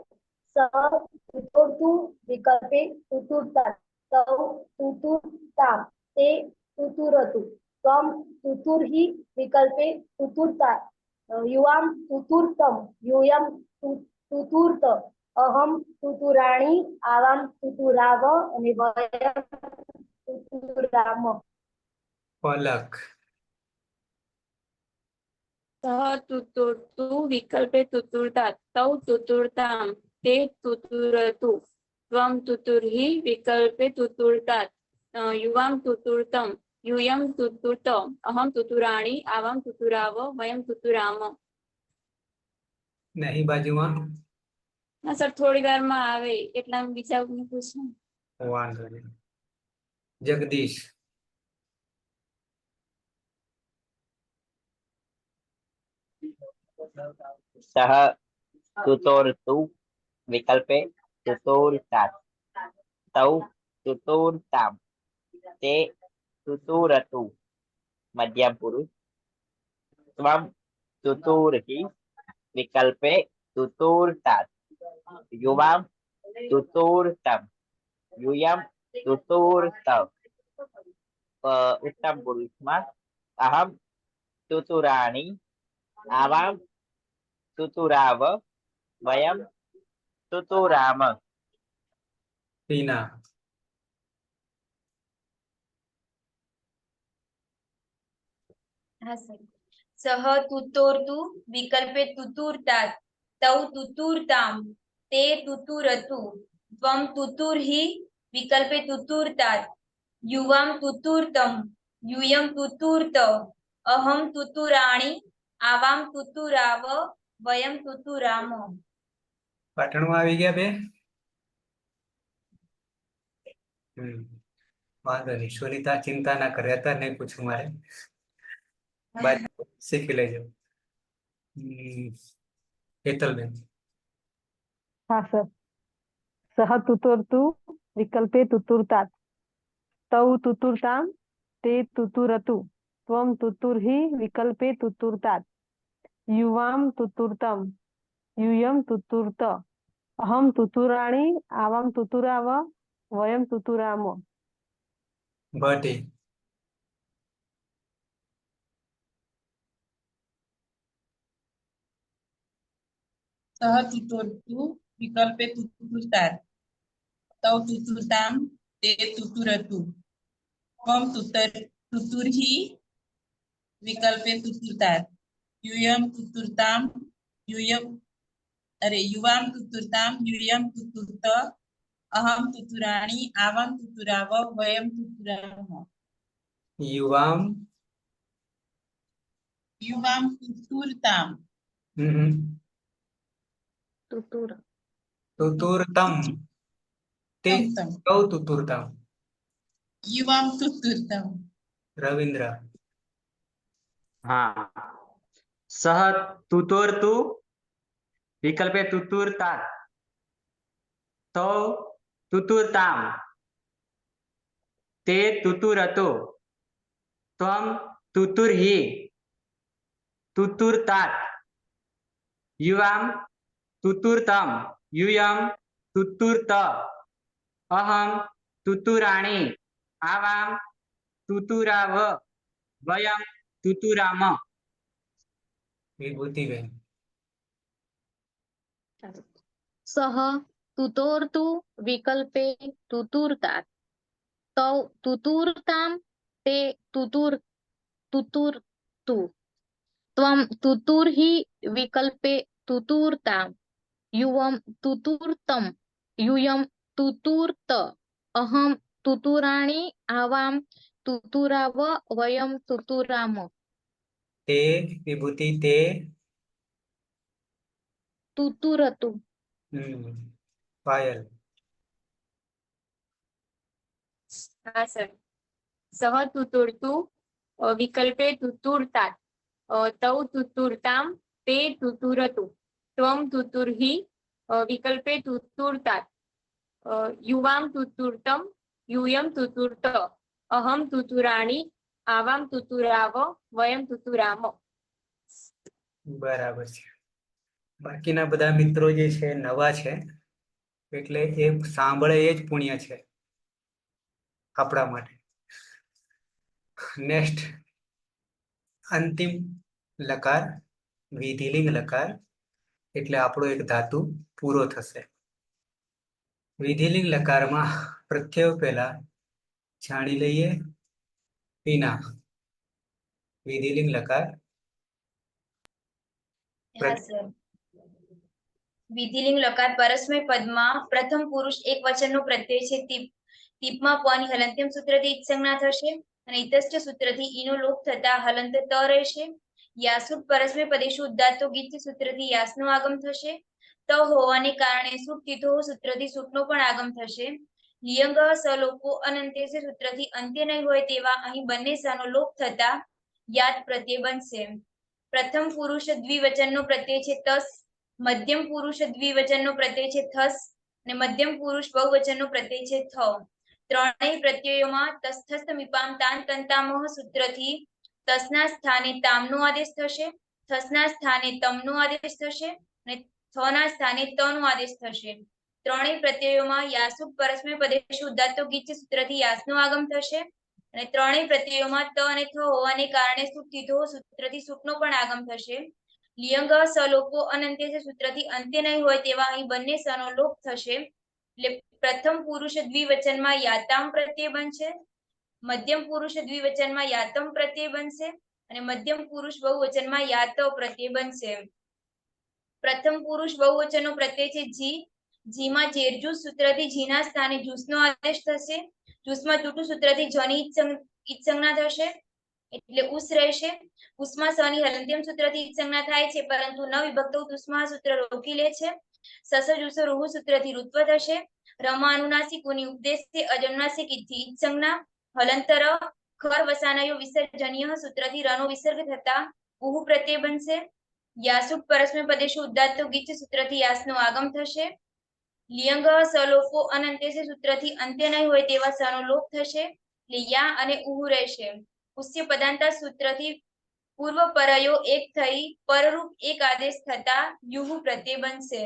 સહ તુતોર્તુ વિકલ્પે તુતુર્તાत् તૌ તુતુર્તામ તે તુતુરતુ. ત્વમ તુતુર્હિ વિકલ્પે તુતુર્તાत् યુવામ તુતુર્તમ યુયમ તુતુર્ત. અહમ તુતુરાણી. આવામ તુતુરાવ. અને વયમ તુતુરામ. પલક. સહ તુતુર્તુ વિકલ્પે તુતુર્તાत् તૌ તુતુર્તામ તે તુતુરતુ. ત્વમ તુતુર્હિ વિકલ્પે તુતુર્તાत् યુવામ તુતુર્તમ યુયમ તુતુર્ત. અહમ તુતુરાણી. આવામ તુતુરાવ. વયમ તુતુરામ. નહીં બાજુમાં. ના સર થોડી વારમાં આવે એટલા બીજા પૂછું. વાંધો નહીં. જગદીશ. સહ તુતોર્તુ વિકલ્પે તુતુર્તાत् તૌ તુતુર્તામ તે તુતુરતુ. મધ્યમ પુરુષ ત્વમ તુતુર્હિ વિકલ્પે તુતુર્તાत् યુવામ તુતુર્તમ યુયમ તુતુર્તમ ઉત્તમ પુરુષમાં અહમ તુતુરાણી આવામ તુતુરાવ વયમ તુતુરામ टीना हाँ सर सह तुतोर्तु विकल्पे तुतुर्तात् तौ तुतुर्ताम् ते तुतुरतु त्वं तुतुर्हि विकल्पे तुतुर्तात् युवां तुतुर्तम् यूयं तुतुर्त अहं तुतुराणि आवां तुतुराव वयं तुतुराम પાટણમાં આવી ગયા બે. વાંધો નહીં, સુનિતા ચિંતા ના કરે, અત્યારે નહીં પૂછું મારે, બાદ શીખી લેજો. હેતલબેન. हाँ सर सह तुतोर्तु विकल्पे तुतुर्तात् तौ तुतुर्ताम् ते तुतुरतु त्वं तुतुर्हि विकल्पे तुतुर्तात् युवां तुतुर्तम् यूयं तुतुर्त अहं तुतुराणि आवां तुतुराव वयं तुतुराम ભટ્ટી. सह तुतोर्तु विकल्पे तुतुर्तात् तौ तुतुर्ताम् ते तुतुरतु त्वं तुतुर्हि विकल्पे तुतुर्तात् यूयं तुतुर्ताम् युवां तुतुर्ताम् यूयं तुतुर्त अहं तुतुराणि आवां तुतुराव वयं तुतुराम યુવામ युवां तुतुर्ताम् तुतुर તુતુરતમ તે तम કૌ તુતુરતમ. युवां तुतुर्तम् રવિન્દ્ર. हाँ सह तुतोर्तु विकल्पे तुतुर्तात् तौ तुतुर्ताम् ते तुतुरतु त्वं तुतुर्हि तुतुर्तात् युवां तुतुर्तम् यूयं तुतुर्त अहं तुतुराणि आवां तुतुराव वयं तुतुराम વિભૂતિબેન. सह तुतोर्तु विकल्पे तुतुर्तात् तौ तुतुर्ताम् ते तुतुर्तु त्वं तुतुर्हि विकल्पे तुतुर्ताम् युवं तुतुर्तम् यूयं तुतुर्त अहं तुतुराणि आवां तुतुराव वयं तुतुराम તે વિભૂતિ તે. तुतुरतु પાયલ. हाँ सर सह तुतुर्तु विकल्पे तुतुर्तात् तौ तुतुर्ताम् ते तुतुरतु त्वं तुतुर्हि विकल्पे तुतुर्तात् युवां तुतुर्तम् यूयं तुतुर्त अहं तुतुराणि आवां तुतुराव वयं तुतुराम બરાબર છે. બાકીના બધા મિત્રો જે છે નવા છે, એટલે એ સાંભળે એ જ પુણ્ય છે આપણા માટે. નેક્સ્ટ અંતિમ લકાર વિધિલિંગ લકાર, એટલે આપણો એક ધાતુ પૂરો થશે. વિધિલિંગ લકારમાં પ્રત્યય પહેલા જાણી લઈએ. પીના. વિધિલિંગ લકાર. हाँ सर विधिलिंग लकार परस्मय पदમાં પ્રથમ પુરુષ એક વચનનો પ્રત્યય છે તીપ. તીપમાં પની હલંત્યમ સૂત્રથી ઈત સંજ્ઞા થશે અને ઈતસ્ય સૂત્રથી ઈનો લોપ થતા હલંત ત રહેશે. યાસુટ પરસ્મય પદેશુ ઉદાત્તો ગીત સૂત્રથી યાસનો આગમ થશે. ત હોવાને કારણે સુટ તીથો સૂત્રથી સુટનો પણ આગમ થશે. લિયંગ સલોપો અનંત્યસ્ય સૂત્રથી અંત્ય નહીં હોય તેવા અહીં બંને સાનો લોપ થતા યાદ પ્રત્યય બનશે. પ્રથમ પુરુષ દ્વિવચનનો પ્રત્યય છે તસ, મધ્યમ પુરુષ દ્વિવચનનો પ્રત્યય છે થસ અને મધ્યમ પુરુષ બહુવચનનો પ્રત્યય છે થ. ત્રણેય પ્રત્યયોમાં તસ્થસ્થ મીપામ તાન તંતામહ સૂત્રથી તસના સ્થાને તામનો આદેશ થશે, થસના સ્થાને તમનો આદેશ થશે અને થના સ્થાને તનો આદેશ થશે. ત્રણેય પ્રત્યયોમાં યાસુટ પરસ્મય પદેશુ ઉદાત્તો ગીચ સૂત્રથી યાસનું આગમ થશે અને ત્રણેય પ્રત્યયોમાં ત અને થ હોવાને કારણે સુટ તીધો સૂત્રથી સુટનો પણ આગમ થશે. લિયંગ સલોપો અનંત્ય છે સૂત્રથી અંત્ય નહીં હોય તેવા અહીં બંને સનો લોપ થશે. એટલે પ્રથમ પુરુષ દ્વિવચનમાં યાતામ પ્રત્યય બનશે, મધ્યમ પુરુષ દ્વિવચનમાં યાતમ પ્રત્યય બનશે અને મધ્યમ પુરુષ બહુવચનમાં યાત પ્રત્યય બનશે. પ્રથમ પુરુષ બહુવચનનો પ્રત્યય છે જી. જીમાં જેરજૂસ સૂત્રથી જીના સ્થાને જૂસનો આદેશ થશે. જૂસમાં તૂટુ સૂત્રથી જની ઈત સંજ્ઞા થશે એટલે ઉસ રહેશે. ઉસમાં સની હલંત્યમ સૂત્રથી ઈત સંજ્ઞા થાય છે પરંતુ ન વિભક્ત ઉસમાં સૂત્ર રોકી લે છે. સસ જુસ રૂહ સૂત્રથી ઋત્વ થશે. રમાં અનુનાસિક ઉની ઉપદેશ અજનુનાસિક ઈથી ઈત સંજ્ઞા. હલંતર ખર વસાનયો વિસર્જનીય સૂત્રથી રનો વિસર્ગ થતા ઉહુ પ્રત્યય બનશે. યાસુટ પરસ્મય પદેશુ ઉદાત્તો ગીચ સૂત્રથી યાસનો આગમ થશે. લિયંગ સલોપો અનંત્ય છે સૂત્રથી અંત્ય નહીં હોય તેવા સનો લોપ થશે એટલે યા અને ઉહુ રહેશે. ઉસ્ય પદાંતા સૂત્રથી પૂર્વ પરયો એક થઈ પરરૂપ એક આદેશ થતા યુહુ પ્રત્યય બનશે.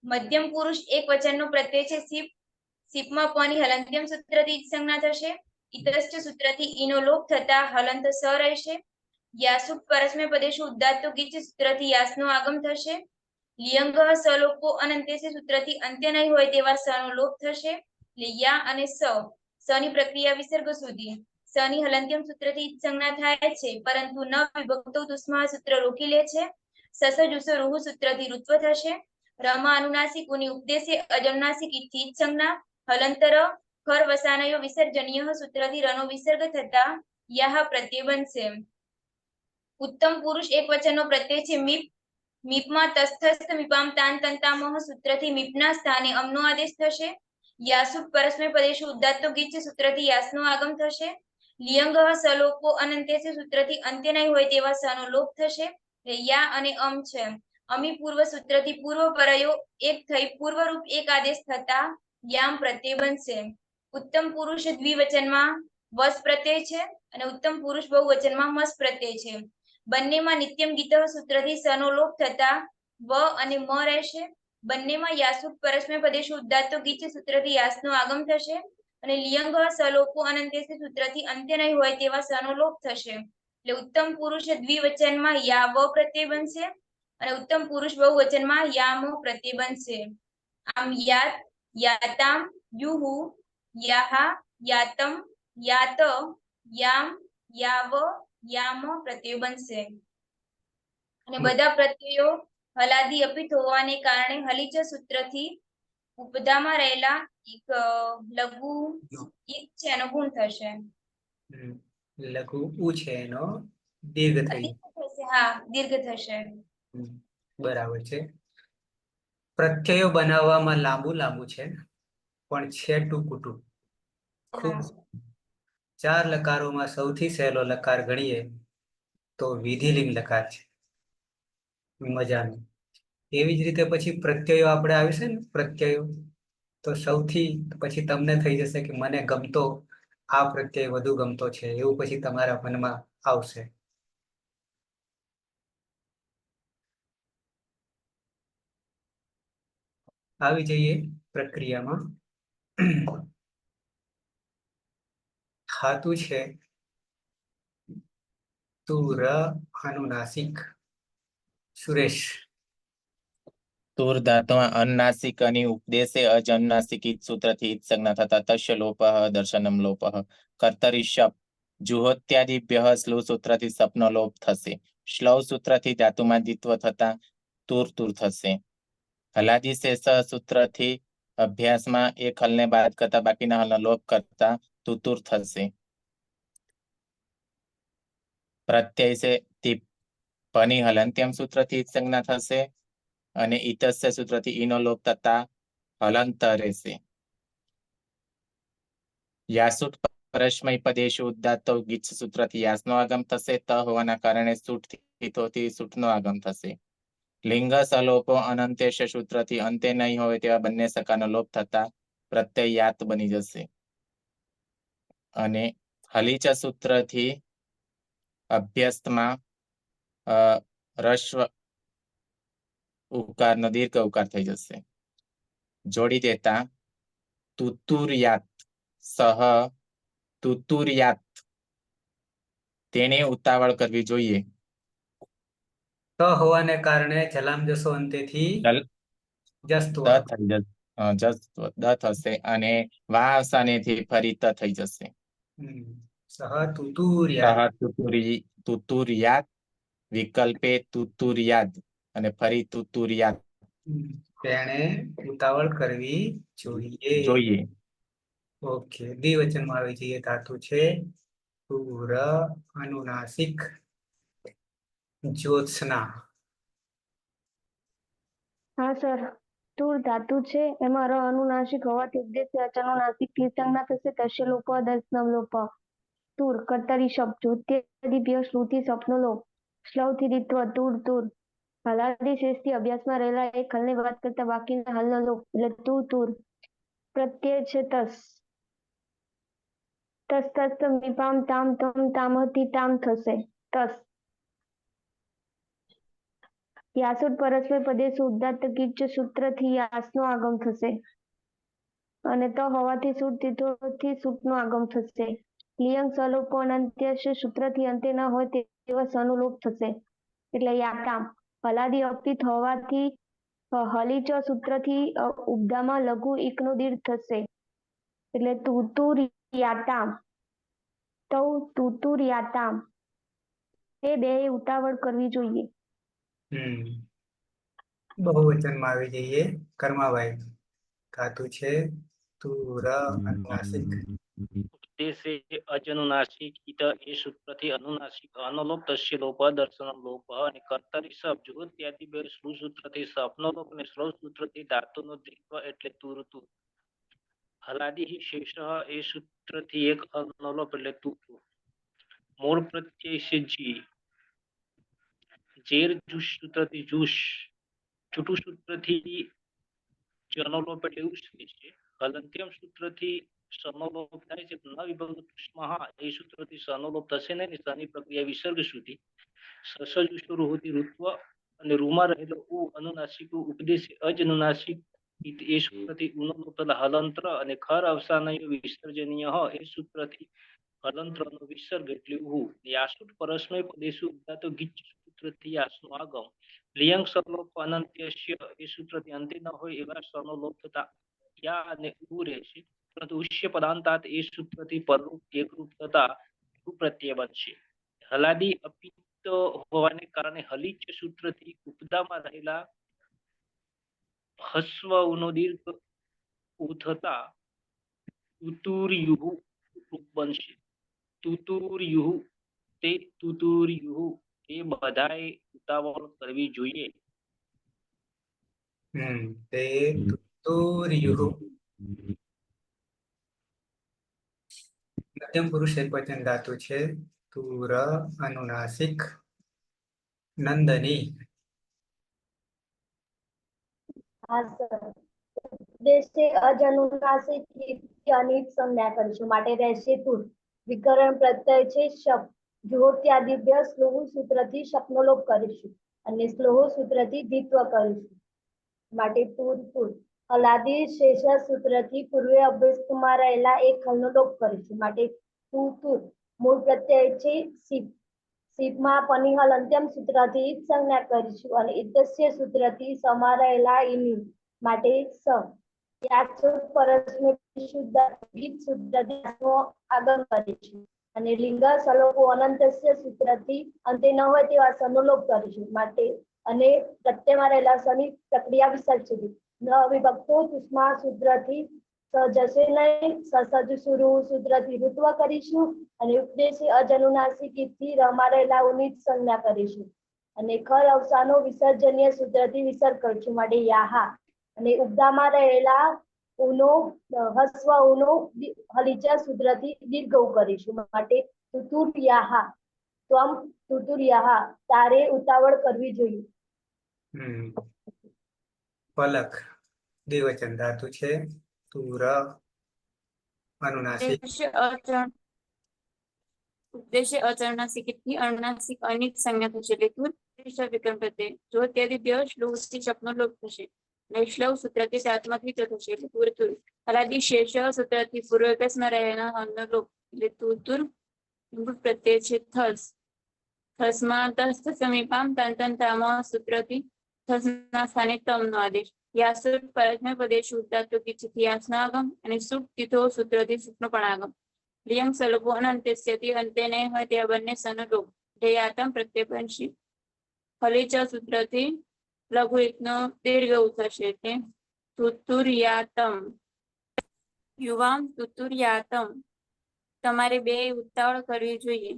મધ્યમ પુરુષ એક વચનનો પ્રત્યય છે સિપ. સિપમાં પની હલંત્યમ સૂત્રથી ઈત સંજ્ઞા થશે. ઈતશ્ચ સૂત્રથી ઈનો લોપ થતા હલંત સ રહેશે. યાસુટ પરસ્મય પદેશુ ઉદાત્તો ગીચ સૂત્રથી યાસનો આગમ થશે. લિયંગ સલોપો અનંત્ય છે સૂત્રથી અંત્ય નહીં હોય તેવા સનો લોપ થશે એટલે યા અને સની પ્રક્રિયા વિસર્ગ સુધી. સની હલંત્યમ સૂત્રથી ઈત સંજ્ઞા થાય છે પરંતુ ન વિભક્તો ઉસ્મા સૂત્ર રોકી લે છે. સસ જુસ રૂહ સૂત્રથી ઋત્વ થશે. રમાં અનુનાસિક ઉની ઉપદેશે અજનુનાસિક ઈથી ઈત સંજ્ઞા. હલંતર ખર વસાનયો વિસર્જનીય સૂત્રથી રનો વિસર્ગ થતા યાહ પ્રત્યય બનશે. ઉત્તમ પુરુષ એક વચનનો પ્રત્યય છે મીપ. મીપમાં તસ્થસ્થ મીપામ તાન તંતામહ સૂત્રથી મીપના સ્થાને અમનો આદેશ થશે. યાસુટ પરસ્મય પદેશુ ઉદાત્તો ગીચ સૂત્રથી યાસનો આગમ થશે. લિયંગ સલોપો અનંત્ય છે સૂત્રથી અંત્ય નહીં હોય તેવા સનો લોપ થશે યા અને અમ છે. અમી પૂર્વ સૂત્રથી પૂર્વ પરયો એક થઈ પૂર્વરૂપ એક આદેશ થતા યામ પ્રત્યય બનશે. ઉત્તમ પુરુષ દ્વિવચનમાં વસ પ્રત્યય છે અને ઉત્તમ પુરુષ બહુવચનમાં મસ પ્રત્યય છે. બંનેમાં નિત્યમ ગીત સૂત્રથી સનો લોપ થતા વ અને મ રહેશે. બંનેમાં યાસુટ પરસ્મય પદેશુ ઉદાત્તો ગીચ સૂત્રથી યાસનો આગમ થશે અને લિયંગ સલોપો અનંત્ય સૂત્રથી અંત્ય નહીં હોય તેવા સનો લોપ થશે એટલે ઉત્તમ પુરુષ દ્વિવચનમાં યા વ પ્રત્યય બનશે અને ઉત્તમ પુરુષ બહુવચનમાં યામ પ્રત્યય બનશે. આમ યાત, યાતામ, યુહુ, યાહા, યાતમ, યાત, યામ, યાવ, યામ પ્રત્યય બનશે. અને બધા પ્રત્યયો હલાદી અપિત હોવાને કારણે હલીચ સૂત્રથી ઉપધામાં રહેલા એક લઘુ ઈક છે એનો ગુણ થશે. લઘુ ઉ છે એનો દીર્ઘ થઈ હા દીર્ઘ થશે. બરાબર છે. પ્રત્યયો બનાવવામાં લાંબુ છે પણ છે ટૂંકું ટૂંકું. ખૂબ 4 લકારોમાં સૌથી સહેલો લકાર ગણીએ તો વિધિલિંગ લકાર છે. મજાનું. એવી જ રીતે પછી પ્રત્યયો આપણે આવે છે ને પ્રત્યયો તો સૌથી પછી તમને થઈ જશે કે મને ગમતો આ પ્રત્યય વધુ ગમતો છે એવું પછી તમારા મનમાં આવશે. આવી જઈએ પ્રક્રિયામાં. ધાતુ છે તુર અનુનાસિક. સુરેશ. તુર ધાતુમાં અનુનાસિક અને ઉપદેશે અજનુનાસિક ઈત સૂત્રથી ઈત સંજ્ઞા થતા તસ્ય લોપઃ દર્શનમ લોપઃ. કર્તરી શપ જુહોત્યાદિભ્યઃ શ્લુ સૂત્રથી સપનો લોપ થશે. શ્લવ સૂત્રથી ધાતુમાં દ્વિત્વ થતા તુર થશે. હલાદી શેષ સૂત્રથી અભ્યાસમાં એક હલને બાદ કરતા બાકીના હલનો લોપ કરતા તુતુર થશે. પ્રત્યય છે તીપ. પની હલંત્યમ સૂત્રથી ઈત સંજ્ઞા થશે અને ઈતસ્ય સૂત્રથી ઈનો લોપ થતા હલંત રહેશે. યાસુટ પરસ્મય પદેશુ ઉદાત્તો ગીચ સૂત્રથી યાસનો આગમ થશે. ત હોવાના કારણે સુટથી સુટનો આગમ થશે. લિંગ સલોપો અનંત્ય સૂત્રથી અંતે નહીં હોય તેવા બંને સકાનો લોપ થતા પ્રત્યય યાત બની જશે. અને હલીચ સૂત્રથી અભ્યસ્તમાં રસ્વ ઉકારનો દીર્ઘ ઉકાર થઈ જશે. જોડી દેતા તુતુર્યાત સહ તુતુર્યાત તેણે ઉતાવળ કરવી જોઈએ. ત હોવાને કારણે જલામજસો અંતેથી જસ્તુ દ થઈ જશે. દ થશે અને વા અવસાનેથી ફરી ત થઈ જશે. સહ તુતુર્યાત તુતુર્યાત વિકલ્પે તુતુર્યાદ અને ફરી તુતુર્યાત તેણે ઉતાવળ કરવી જોઈએ. ઓકે, દ્વિવચનમાં આવી જઈએ. ધાતુ છે તુર અનુનાસિક જ્યોત્સના. હા સર, તુર ધાતુ છે, એમાં ર અનુનાસિક હોવાથી ઉદ્દેશ્ય અચાનુનાસિક થી સંજ્ઞા થશે. તસ્ય લોપ દર્શનમ લોપ. તુર કર્તરી શબ્દ જ્યોત્યાદિભ્ય શ્રુતિ સ્વપ્નલોપ. શ્લવથી દીત્વ તુર તુર. હલાદી શેષથી અભ્યાસમાં રહેલા એક હલને વાત કરતા બાકીના હલનો લોપ એટલે તું તુર. પ્રત્યય છે તસ. તસ તસ મીપામ તામ તમ તામહથી તામ થશે. તસ. યાસુટ પરસ્મય પદેશુ ઉદાત્ત કીચ સૂત્રથી યાસનો આગમ થશે અને ત હોવાથી સૂટ તીથોથી સૂટનો આગમ થશે. લિયંગ સલોપો અનંત્ય સૂત્રથી અંતે ન હોય તેવા સનુલોપ થશે એટલે યાકામ. હલાદી અપિત હોવાથી હલીચ સૂત્રથી ઉપદામાં લઘુ એકનો દીર્ઘ થશે એટલે તુતુર્યાતામ. તૌ તુતુર્યાતામ. એ બે ઉતાવળ કરવી જોઈએ. બહુવચનમાં આવી જઈએ. કર્માભાઈ. ધાતુ છે તુર અનુનાસિક. ઉપદેશે અજનુનાસિક ઇત એ સૂત્રથી અનુનાસિક અનલોપ તસ્ય લોપ દર્શનમ લોપ અને કર્તરી શબ્દ જ્યોત્યાદિ બે શ્રુ સૂત્રથી સપનલોપ અને શ્રવ સૂત્રથી ધાતુનો દ્વિત્વ એટલે તુર તુર. હલાદી શેષ એ સૂત્રથી એક અનલોપ એટલે તુ તુર. મૂળ પ્રત્યય છે જી. જેર જુષ સૂત્રથી જુષ. ચુટુ સૂત્રથી જનલોપ એટલે ઉષ્મિ છે. હલંત્યમ સૂત્રથી સનોલોપ થાય છે. ન વિભક્ત પુષ્મઃ એ સૂત્રથી સનોલોપ થશે ને સની પ્રક્રિયા વિસર્ગ સુધી. સસજુષુરુહુતિ ઋત્વ અને રૂમાં રહેલો ઉ અનુનાસિક ઉપદેશ અજનુનાસિક એ સૂત્રથી ઉનોલોપ હલંત્ર અને ખર અવસાનય વિસર્જનીય એ સૂત્રથી હલંત્રનો વિસર્ગ એટલે ઉ. યાસુટ પરસ્મય પદેશુ ઉદાતો ગીચ સૂત્રથી યાસનો આગમ. લિયંગ સલોપ અનંત્યસ્ય એ સૂત્રથી અંતે ન હોય એવા સનોલોપ થતા યા અને ઉ રહેશે. પરંતુ ઉષ્ય પદાંતાત એ સૂત્રથી પરરૂપ એકરૂપ થતા પ્રત્યય બનશે. હલાદી અપિત હોવાને કારણે હલીચ સૂત્રથી ઉપદામાં રહેલા હસ્વ ઉનો દીર્ઘ ઉ થતા તુતુર્યુહુ રૂપ બનશે. તુતુર્યુહુ તે તુતુર્યુહુ એ બધાએ ઉતાવળ કરવી જોઈએ. તે તુતુર્યુહુ. મધ્યમ પુરુષ એકવચન ધાતુ છે તુર અનુનાસિક નંદની. હા સર, ઉપદેશે અજનુનાસિક અનિત સંજ્ઞા કરીશું માટે રહેશે તુર. વિકરણ પ્રત્યય છે શબ્દ. જ્યોત્યાદિભ્ય સ્લોહ સૂત્રથી શબ્દલોપ કરીશું અને સ્લોહ સૂત્રથી દ્વિત્વ કરીશું માટે તુર તુર. હલાદી શેષ સૂત્રથી પૂર્વે અભ્યાસમાં રહેલા એક હલનો લોપ કરીશું માટે તુ તુર. મૂળ પ્રત્યય છે સીપ. સીપમાં પનિહલ અંત્યમ સૂત્રથી સંજ્ઞા કરીશું અને ઇદસ્ય સૂત્રથી સમારેલા ઇની માટે સ. યાસુટ પરસ્મય શુદ્ધ ગીત સૂત્રથી આગમ કરીશું અને લિંગ સલોપો અનંતસ્ય સૂત્રથી અંતે ન હોય તેવા સનુલોપ કરીશું માટે અને પ્રત્યયમાં રહેલા સની પ્રક્રિયા વિસર્ગ સુધી. ન વિભક્તો સુષ્મા સૂત્રથી જશે નહીં. સસજ સુરુ સૂત્રથી ઋત્વ કરીશું અને ઉપદેશી અજનુનાસિકથી રમા રહેલા ઉનિત સંજ્ઞા કરીશું અને ખર અવસાનો વિસર્જનીય સૂત્રથી વિસર્ગ કરીશું માટે યાહા. અને ઉપદામાં રહેલા ઉનો હસ્વ ઉનો હલીચા સૂત્રથી દીર્ઘ કરીશું માટે તુતુર્યાહા. ત્વમ તુતુર્યાહા. તારે ઉતાવળ કરવી જોઈએ. પલક. દ્વિવચન ધાતુ છે તુર અનુનાસિક. ઉપદેશે અચરણાસિકથી અનુનાસિક અનિત સંજ્ઞા થશે એટલે તુર વિકલ્પ પ્રત્યય. જો ત્યાદિભ્ય શ્લોહથી શબ્દનો લોપ થશે અને શ્લવ સૂત્રથી સાતમાં દ્વિત્વ થશે એટલે તુર તુર. હલાદી શેષ સૂત્રથી પૂર્વપક્ષમાં રહેલા હલનો લોપ એટલે તુર તુર. મૂળ પ્રત્યય છે થસ. થસમાં તસ્થ સમીપામ તંતન તામાં સૂત્રથી થસના સ્થાને તમનો આદેશ. યાસુર પરસ્મય પદે શુદ્ધાત્વ કિચ્છિત યાસનાગમ અને સુટ તિથો સૂત્રથી સુટનો પણ આગમ. લિયંગ સલોપો અનંત્યસ્યથી અંતે નહીં હોય ત્યાં બંને સનો લોપ. ઢેયાતમ પ્રત્યપંશી. ફલિચ સૂત્રથી લઘુ એકનો દીર્ઘ થશે એટલે તુતુર્યાતમ. યુવામ તુતુર્યાતમ. તમારે બે ઉતાવળ કરવી જોઈએ.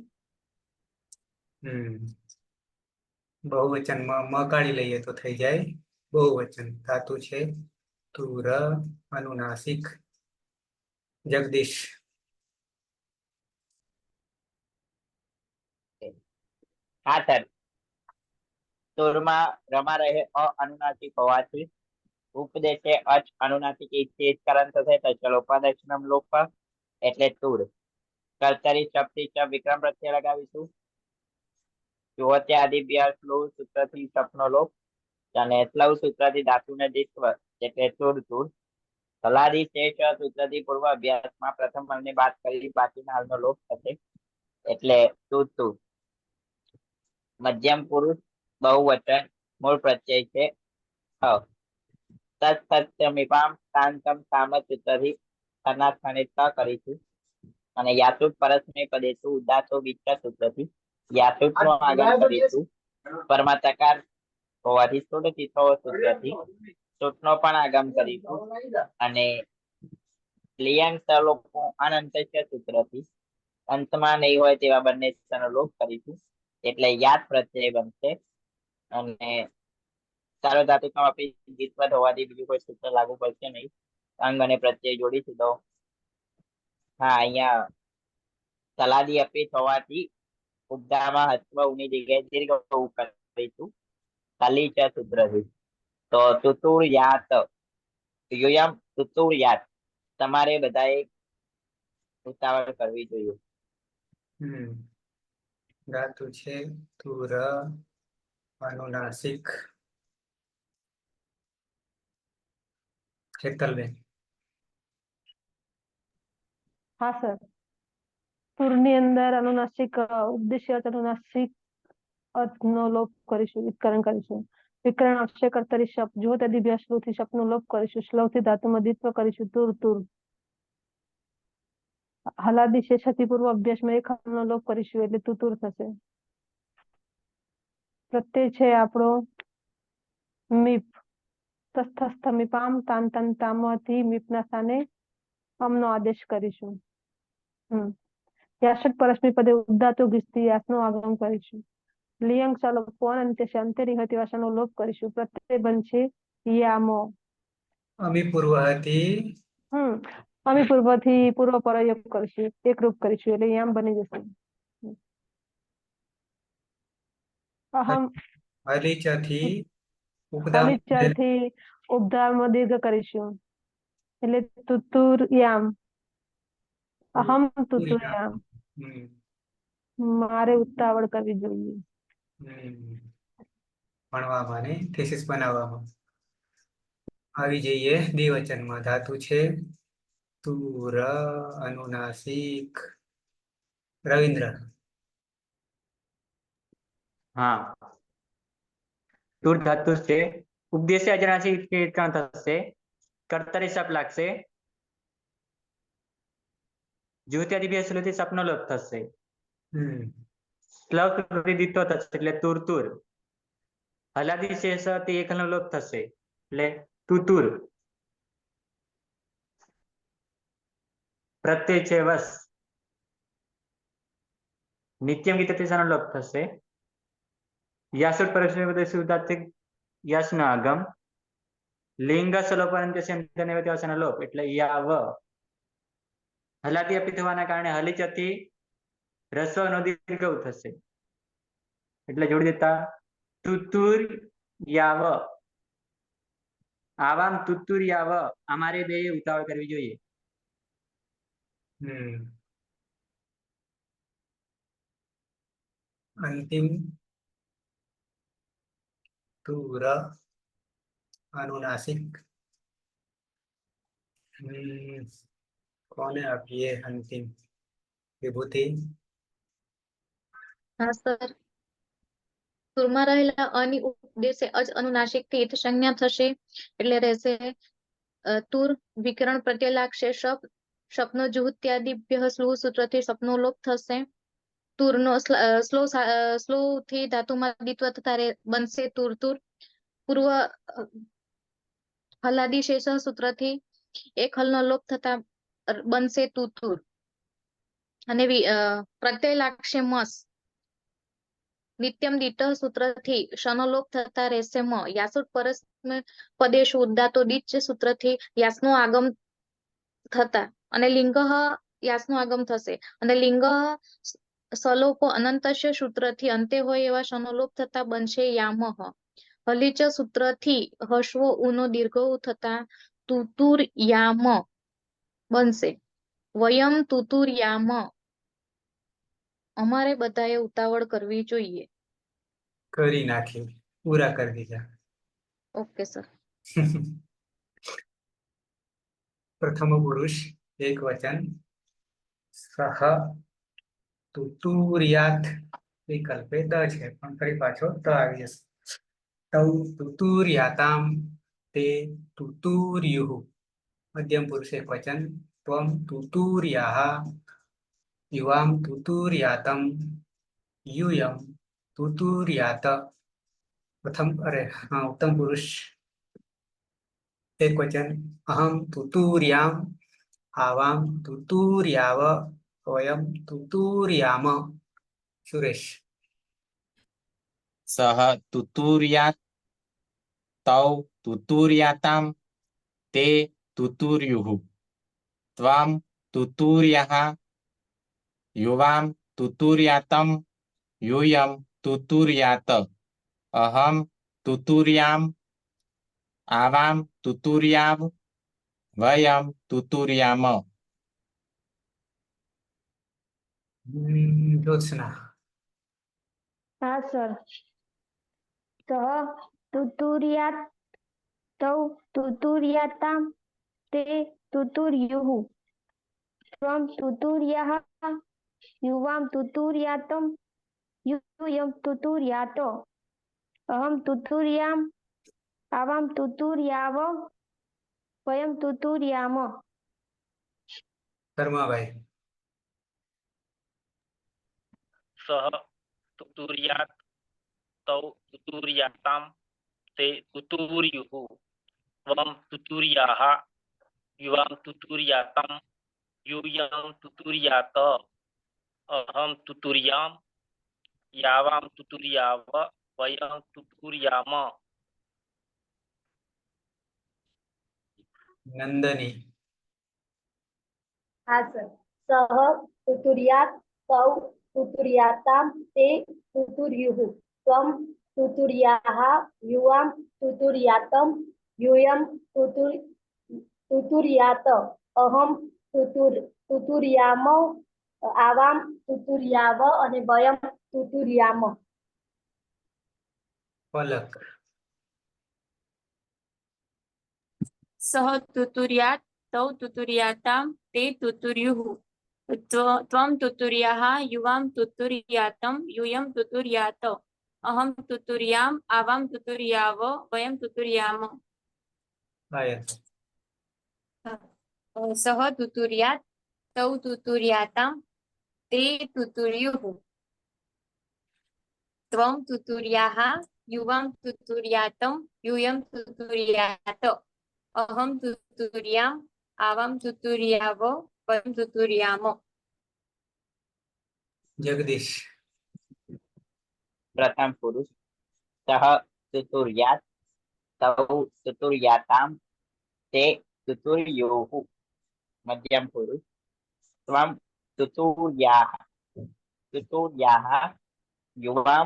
બહુવચનમાં મ કાઢી લઈએ તો થઈ જાય બહુવચન. ધાતુ છે તુર, અનુનાસિક. જગદીશ. હા સર. તુરમાં રમા રહે અ અનુનાસિક હોવાથી ઉપદેશે અચ અનુનાસિક ઈચ્છિત કારણ થશે તો ચલો પદક્ષરમ લોપ એટલે તુર. કર્તરી શબ્દથી ચ વિક્રમ પ્રત્યય લગાવીશું. જુઓ ત્યાદિભ્ય સ્લુહ સૂત્રથી સપનો લોપ અને સ્લવ સૂત્રથી ધાતુને દિત્વ એટલે તુર તુર. હલાદી શેષ સૂત્રથી પૂર્વ અભ્યાસમાં પ્રથમ મળને બાદ કરી બાકીના હાલનો લોપ થશે એટલે તુર તુર. મધ્યમ પુરુષ બહુવચન મૂળ પ્રત્યય છે અ. તત્સત્યમીપામ શાંતમ સામ સૂત્રથી થના સ્થાને ત કરીશું. અને યાતુટ પરસ્મય પદેશુ ઉદાતો વિચ્છ સૂત્રથી યાતુટ નો આગમ કરીશું. પરમાં તકાર હોવાથી સુટ તિથો સૂત્રથી સુટનો પણ આગમ કરીશું. અને લિયંગ સલોપો અનંતસ્ય સૂત્રથી અંતમાં નહીં હોય તેવા બંને સનો લોપ કરીશું એટલે યાદ પ્રત્યય બનશે. અને સારો ધાતુકમ આપી દ્વિત્વત હોવાથી બીજું કોઈ સૂત્ર લાગુ પડશે નહીં. અંગ અને પ્રત્યય જોડીશું તો હા અહીંયા સલાદી અપિત હોવાથી ઉપધામાં હસ્વ ઉની જગ્યાએ દીર્ઘ કરીશું ખાલી છે સૂત્રથી. તો તુતુર યાત યુયમ તુતુર યાત. તમારે બધાએ ઉતાવળ કરવી જોઈએ. ધાતુ છે તુર, અનુનાસિક. હેતલબેન. હા સર. તુરની અંદર અનુનાસિક ઉપદેશ્ય અનુનાસિક અર્થનો લોપ કરીશું, વિકરણ કરીશું. વિકરણ આવશે કર્તરી શબ્દ. જો તે શ્લુથી શબ્દનો લોપ કરીશું. શ્લવથી ધાતુમાં દ્વિત્વ કરીશું તુર તુર. હલાદી શેષથી પૂર્વ અભ્યાસમાં એક હાલનો લોપ કરીશું એટલે તુતુર થશે. પ્રત્યય છે આપણો મીપ. તસ્થસ્થમીપામ તાન તન તામથી મીપના સ્થાને અમનો આદેશ કરીશું. યાશક પરસ્મી પદે ઉદ્ધાતુ ગિસ્તી યાસનો આગમ કરીશું. લિયંગ ચાલો કોણ અંતે અંતરી હતી ભાષાનો લોપ કરીશું. પ્રત્યય બનશે યામો. અમી પૂર્વ હતી. અમે પૂર્વથી પૂર્વ પ્રયોગ કરીશું, એકરૂપ કરીશું એટલે યામ બની જશે. અહમ હલીચથી હલીચથી ઉપધારમાં દીર્ઘ કરીશું એટલે તુતુર યામ. અહમ તુતુર યામ. મારે ઉતાવળ કરવી જોઈએ. ભણવામાં ને થીસીસ બનાવવામાં. આવી જઈએ દ્વિવચનમાં. ધાતુ છે તુર, અનુનાસિક. રવિન્દ્ર. હા. તુર ધાતુ છે ઉપદેશ્ય અજરાથી થશે. કર્તરી શપ લાગશે. જ્યોત્યાદિભ્ય શ્લુથી સપનો લોપ થશે. સ્લવ દ્વિત્વ થશે એટલે તુર તુર. હલાદી શેષથી એકનો લોપ થશે એટલે તુતુર. પ્રત્યય છે વસ. નિત્યમ ગીતનો લોપ થશે. યાસુટ પરસ્મય યશનો આગમ. લિંગ સલોપન લોપ એટલે યાવ. હલાદી અપિત હોવાના કારણે હલીચથી રસ્વ નો દીર્ઘ થશે એટલે જોડી દેતા તુતુર યાવ. આવામ તુતુર યાવ. અમારે બે ઉતાવળ કરવી જોઈએ. અંતિમ તુર, अनुनासिक। કોને આપીએ અંતિમ? વિભૂતિ. હા સર, તુરમાં રહેલા અની ઉપદેશે અજ અનુનાસિકથી ઈથ સંજ્ઞા થશે એટલે રહેશે તુર વિકરણ પ્રત્યય લાગશે. શપનો જુહત્યાદિભ્ય સ્લુહ સૂત્રથી શપનો લોપ થશે. તુરનો સ્લો થી ધાતુમાં દ્વિત્વ થતા બનશે તુર તુર. પૂર્વ હલાદી શેષ સૂત્રથી એક હલનો લોપ થતા બનશે તુતુર. અને પ્રત્યય લાગશે મસ. નિત્યમ દિટ સૂત્રથી શનો લોપ થતા રહેશે મ. યાસુટ પરસ પદેશુ ઉદ્દાતો દિચ સૂત્રથી યાસનો આગમ થતા અને લિંગ યાસનો આગમ થશે. અને લિંગ સલોપો અનંતસ્ય સૂત્રથી અંતે હોય એવા શનો લોપ થતા બનશે યામહ. હલીચ સૂત્રથી હશ્વો ઉનો દીર્ઘ થતા તુતુર યામ બનશે. વયમ તુતુર યામ. અમારે બધાએ ઉતાવળ કરવી જોઈએ. કરી નાખી, પૂરા કરી દીધા. Okay sir. પ્રથમ પુરુષ એક વચન. સહ તુતુર્યાત વિકલ્પે દ છે, પણ ફરી પાછો ત આવી જશે. તૌ તુતુર્યાતામ તે તુતુર્યુઃ. મધ્યમ પુરુષ એક વચન. ત્વમ તુતુર્યાહ યુવામ તુતુર્યાતમ यूयम तुतुर्यात. उत्तम पुरुष एक वचन. अहम तुतुर्याम आवाम तुतुर्याव वयम तुतुर्याम. सुरेश. सः तुतुर्यात् तौ तुतुर्यातां ते तुतुर्युः. त्वं तुतुर्याः युवां तुतुर्यातं यूयं तुतुर्यात. अहं तुतुर्याम् आवां तुतुर्याव वयं तुतुर्याम. ज्योत्सना. हाँ सर. सह तुतुर्यात तौ तुतुर्याताम ते तुतुर्युः. त्वं तुतुर्याः युवां तुतुर्यातं यूयं तुतुर्यात. अहं तुतुर्याम् आवां तुतुर्याव वयं तुतुर्याम. कर्मा भाई. सः तुतुर्यात् तौ तुतुर्यातां ते तुतुर्युः. त्वं तुतुर्याः युवां तुतुर्यातं यूयं तुतुर्यात. अहं तुतुर्याम् यावां तुतुर्याव वयं तुतुर्याम. नंदनी. हाँ सर. सह तुतुर्यात् तौ तुतुर्यातां ते तुतुर्युः. त्वं तुतुर्याः युवां तुतुर्यातं यूयं तुतुर्यात. अहं तुतुर्याम आवां तुतुर्याव અને વયમ तुतुर्याम. पलक. सह तुतुर्यात् तौ तुतुर्यातां ते तुतुर्युः. त्वं तुतुर्याः युवां तुतुर्यातं यूयं तुतुर्यात. अहं तुतुर्याम् आवां तुतुर्याव वयं तुतुर्याम. आयत. सह तुतुर्यात् तौ तुतुर्यातां ते तुतुर्युः. त्वं तुतुर्याः युवां तुतुर्यातं यूयं तुतुर्यात. अहं तुतुर्याम् आवां तुतुर्याव वयं तुतुर्याम. जगदीश. प्रथम पुरुष. सः तुतुर्यात् तौ तुतुर्यातां ते तुतुर्युः. मध्यम पुरुष. त्वं तुतुर्याः युवां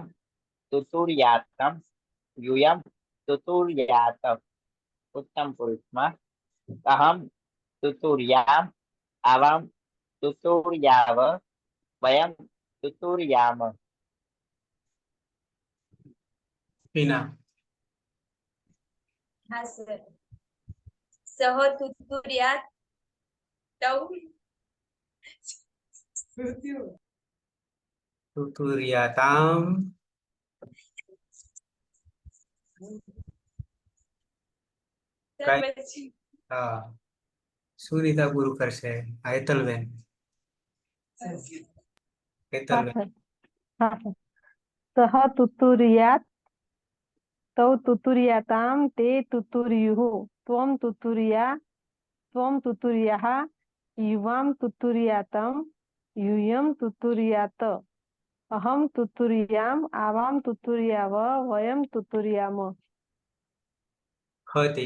तुतुर्यातं यूयं तुतुर्यात. उत्तम पुरुष में अहम तुतुर्याम आवां तुतुर्याव वयं तुतुर्याम. हीना. હા સર. સહ તુતુર્યાત તૌ તુતુર્યાતામ સર કાંઈ પછી હા શું રીતે પૂરું કરશે હેતલબેન? હા હેતલબેન સર હા સર સહ તુતુર્યાત તૌ તુતુર્યાતામ તે તુતુર્યુઃ ત્વમ તુતુર્યાः યુવામ તુતુર્યાતમ यूयम तुतुर्यात अहम तुतुर्याम आवाम तुतुर्याव वयम तुतुर्याम હતી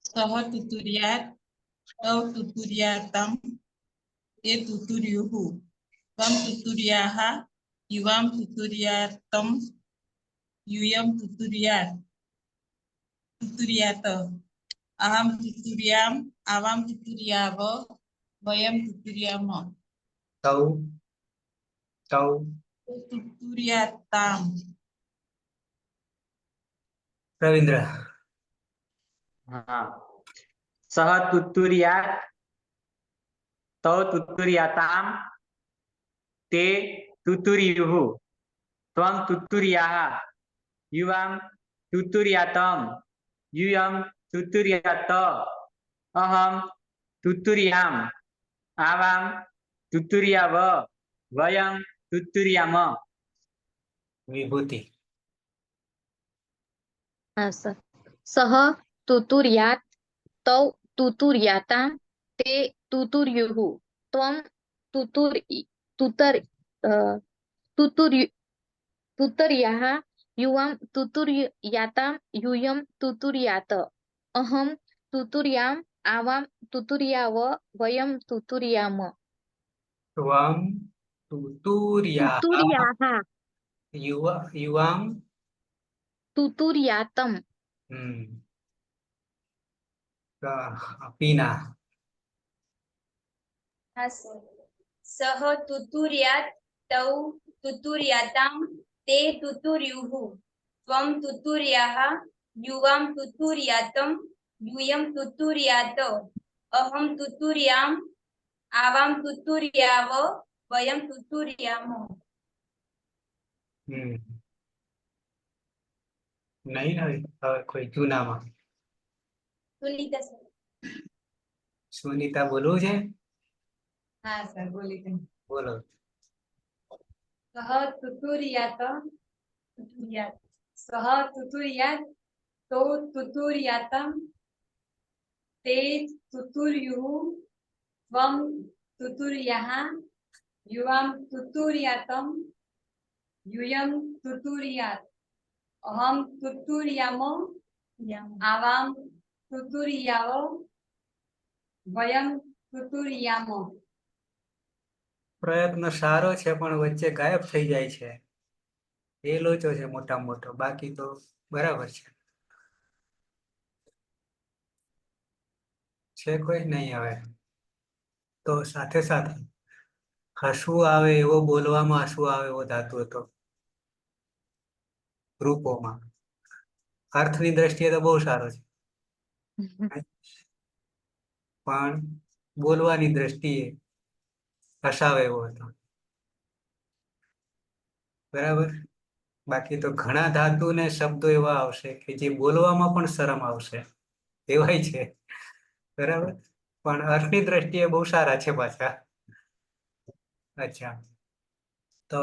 સહ તુતુર્યાત તૌ તુતુર્યાતમ તે તુતુર્યુઃ ત્વમ તુતુર્યાः યુવામ તુતુર્યાતમ यूयम तुतुर्यात अहम तुतुर्याम आवाम तुतुर्याव वयम तुतुर्याम તૌ તૌ तुतुर्याताम રવિન્દ્ર હા સહ તુતુર્યાત તૌ તુતુર્યાતામ તે તુતુર્યુઃ ત્વમ તુતુર્યાः યુવામ તુતુર્યાતમ यूयम तुतुर्यात अहम तुतुर्याम आवाम तुतुर्याव वयम तुतुर्याम વિભૂતિ હા સર સહ તુતુર્યાત તૌ તુતુર્યાતામ તે તુતુર્યુઃ ત્વમ તુતુર તુતર તુતુર્ય तुतर्याः युवां तुतुर्यातां यूयं तुतुर्यात अहं तुतुर्याम आवाम तुतुर्याव वयम तुतुर्याम ત્વમ તુતુર્યાः तुतुर्याः યુવામ तुतुर्यातम પીના હા સર. સહ તુતુર્યાત તૌ તુતુર્યાતામ તે તુતુર્યુઃ ત્વમ તુતુર્યાः યુવામ તુતુર્યાતમ यूयम तुतुर्यात अहम तुतुर्याम आवाम तुतुर्याव वयम तुतुर्याम નહીં હવે કોઈ જૂનામાં સુનિતા સર. સુનિતા બોલવું છે? हाँ सर बोली थी બોલો. सह तुतुर्यात तुतुर्यात सह तुतुर्यात तो तुतुर्यातम ते तुतुर्युः त्वं तुतुर्याः युवां तुतुर्यातम यूयं तुतुर्यात अहम तुतुर्याम आवाम तुतुर्याव वयम तुतुर्याम પ્રયત્ન સારો છે પણ વચ્ચે ગાયબ થઈ જાય છે એ લોચો છે મોટા મોટો, બાકી તો બરાબર છે કોઈ નહીં. હવે તો સાથે સાથે હસવું આવે એવો બોલવામાં, હસવું આવે એવો ધાતુ હતો રૂપોમાં. અર્થની દ્રષ્ટિએ તો બહુ સારો છે પણ બોલવાની દ્રષ્ટિએ હસાવે એવો હતો. બરાબર. બાકી તો ઘણા ધાતુ ને શબ્દો એવા આવશે કે જે બોલવામાં પણ શરમ આવશે એવાય છે. બરાબર. પણ અર્થની દ્રષ્ટિએ બહુ સારા છે પાછા. અચ્છા, તો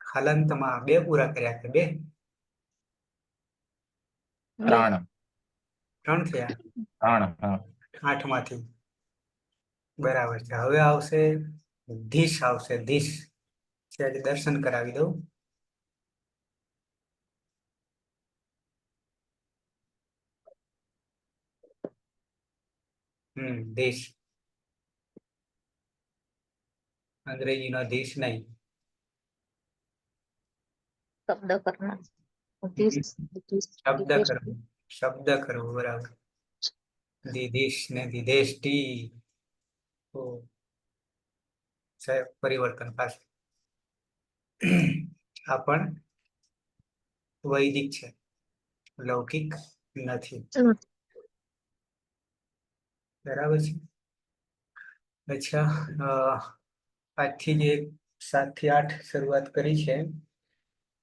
હલંતમાં 2 પૂરા કર્યા કે 2? 3 3 થયા 3 હા 8 માંથી. બરાબર છે. હવે આવશે ધીશ, આવશે ધીશ. આજે દર્શન કરાવી દઉં. ધીશ, અંગ્રેજીનો ધીશ નહીં. શબ્દ કરના શબ્દ કરવું, શબ્દ કરવું. બરાબર. દીધીશ ને દીધેષ્ટી. તો પરિવર્તન પાસે આ પણ વૈદિક છે, લૌકિક નથી. બરાબર છે. અચ્છા, આજથી જે 7 થી 8 શરૂઆત કરી છે,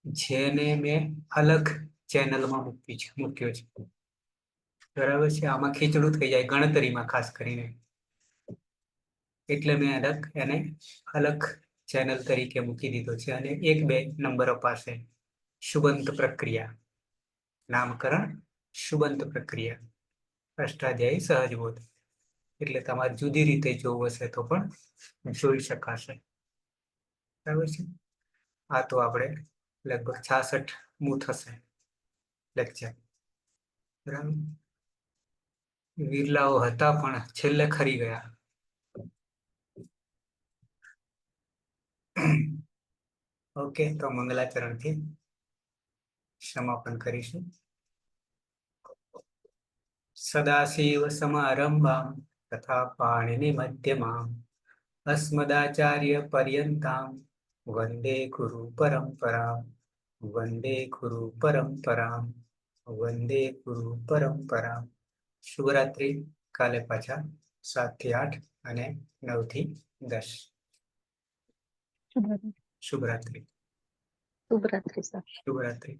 જેને મેં અલગ ચેનલમાં મૂક્યો છે. બરાબર છે. આમાં ખીચડું થઈ જાય ગણતરીમાં, ખાસ કરીને, એટલે મેં એને અલગ ચેનલ તરીકે મૂકી દીધો છે. અને 1-2 નંબરો પાસે શુબંત પ્રક્રિયા, નામકરણ શુબંત પ્રક્રિયા, અષ્ટાધ્યાયી સહજબોધ. એટલે તમારે જુદી રીતે જોવું હશે તો પણ જોઈ શકાશે. બરાબર છે. આ તો આપણે લગભગ 66મું થશે લેક્ચર. બરાબર. વિરલાઓ હતા પણ છેલ્લે ખરી ગયા. ઓકે, તો મંગલાચરણથી સમાપન કરીશું. સદાશિવ સમારંભામ તથા પાણિનિ મધ્યમામ અસ્મદાચાર્ય પર્યંતામ વંદે ગુરુ પરંપરામ. વંદે ગુરુ પરંપરામ. વંદે ગુરુ પરંપરામ. શુભરાત્રી. કાલે પાછા 7 થી 8 અને 9 થી 10. શુભરાત્રી. શુભરાત્રી. શુભરાત્રી સર. શુભરાત્રી.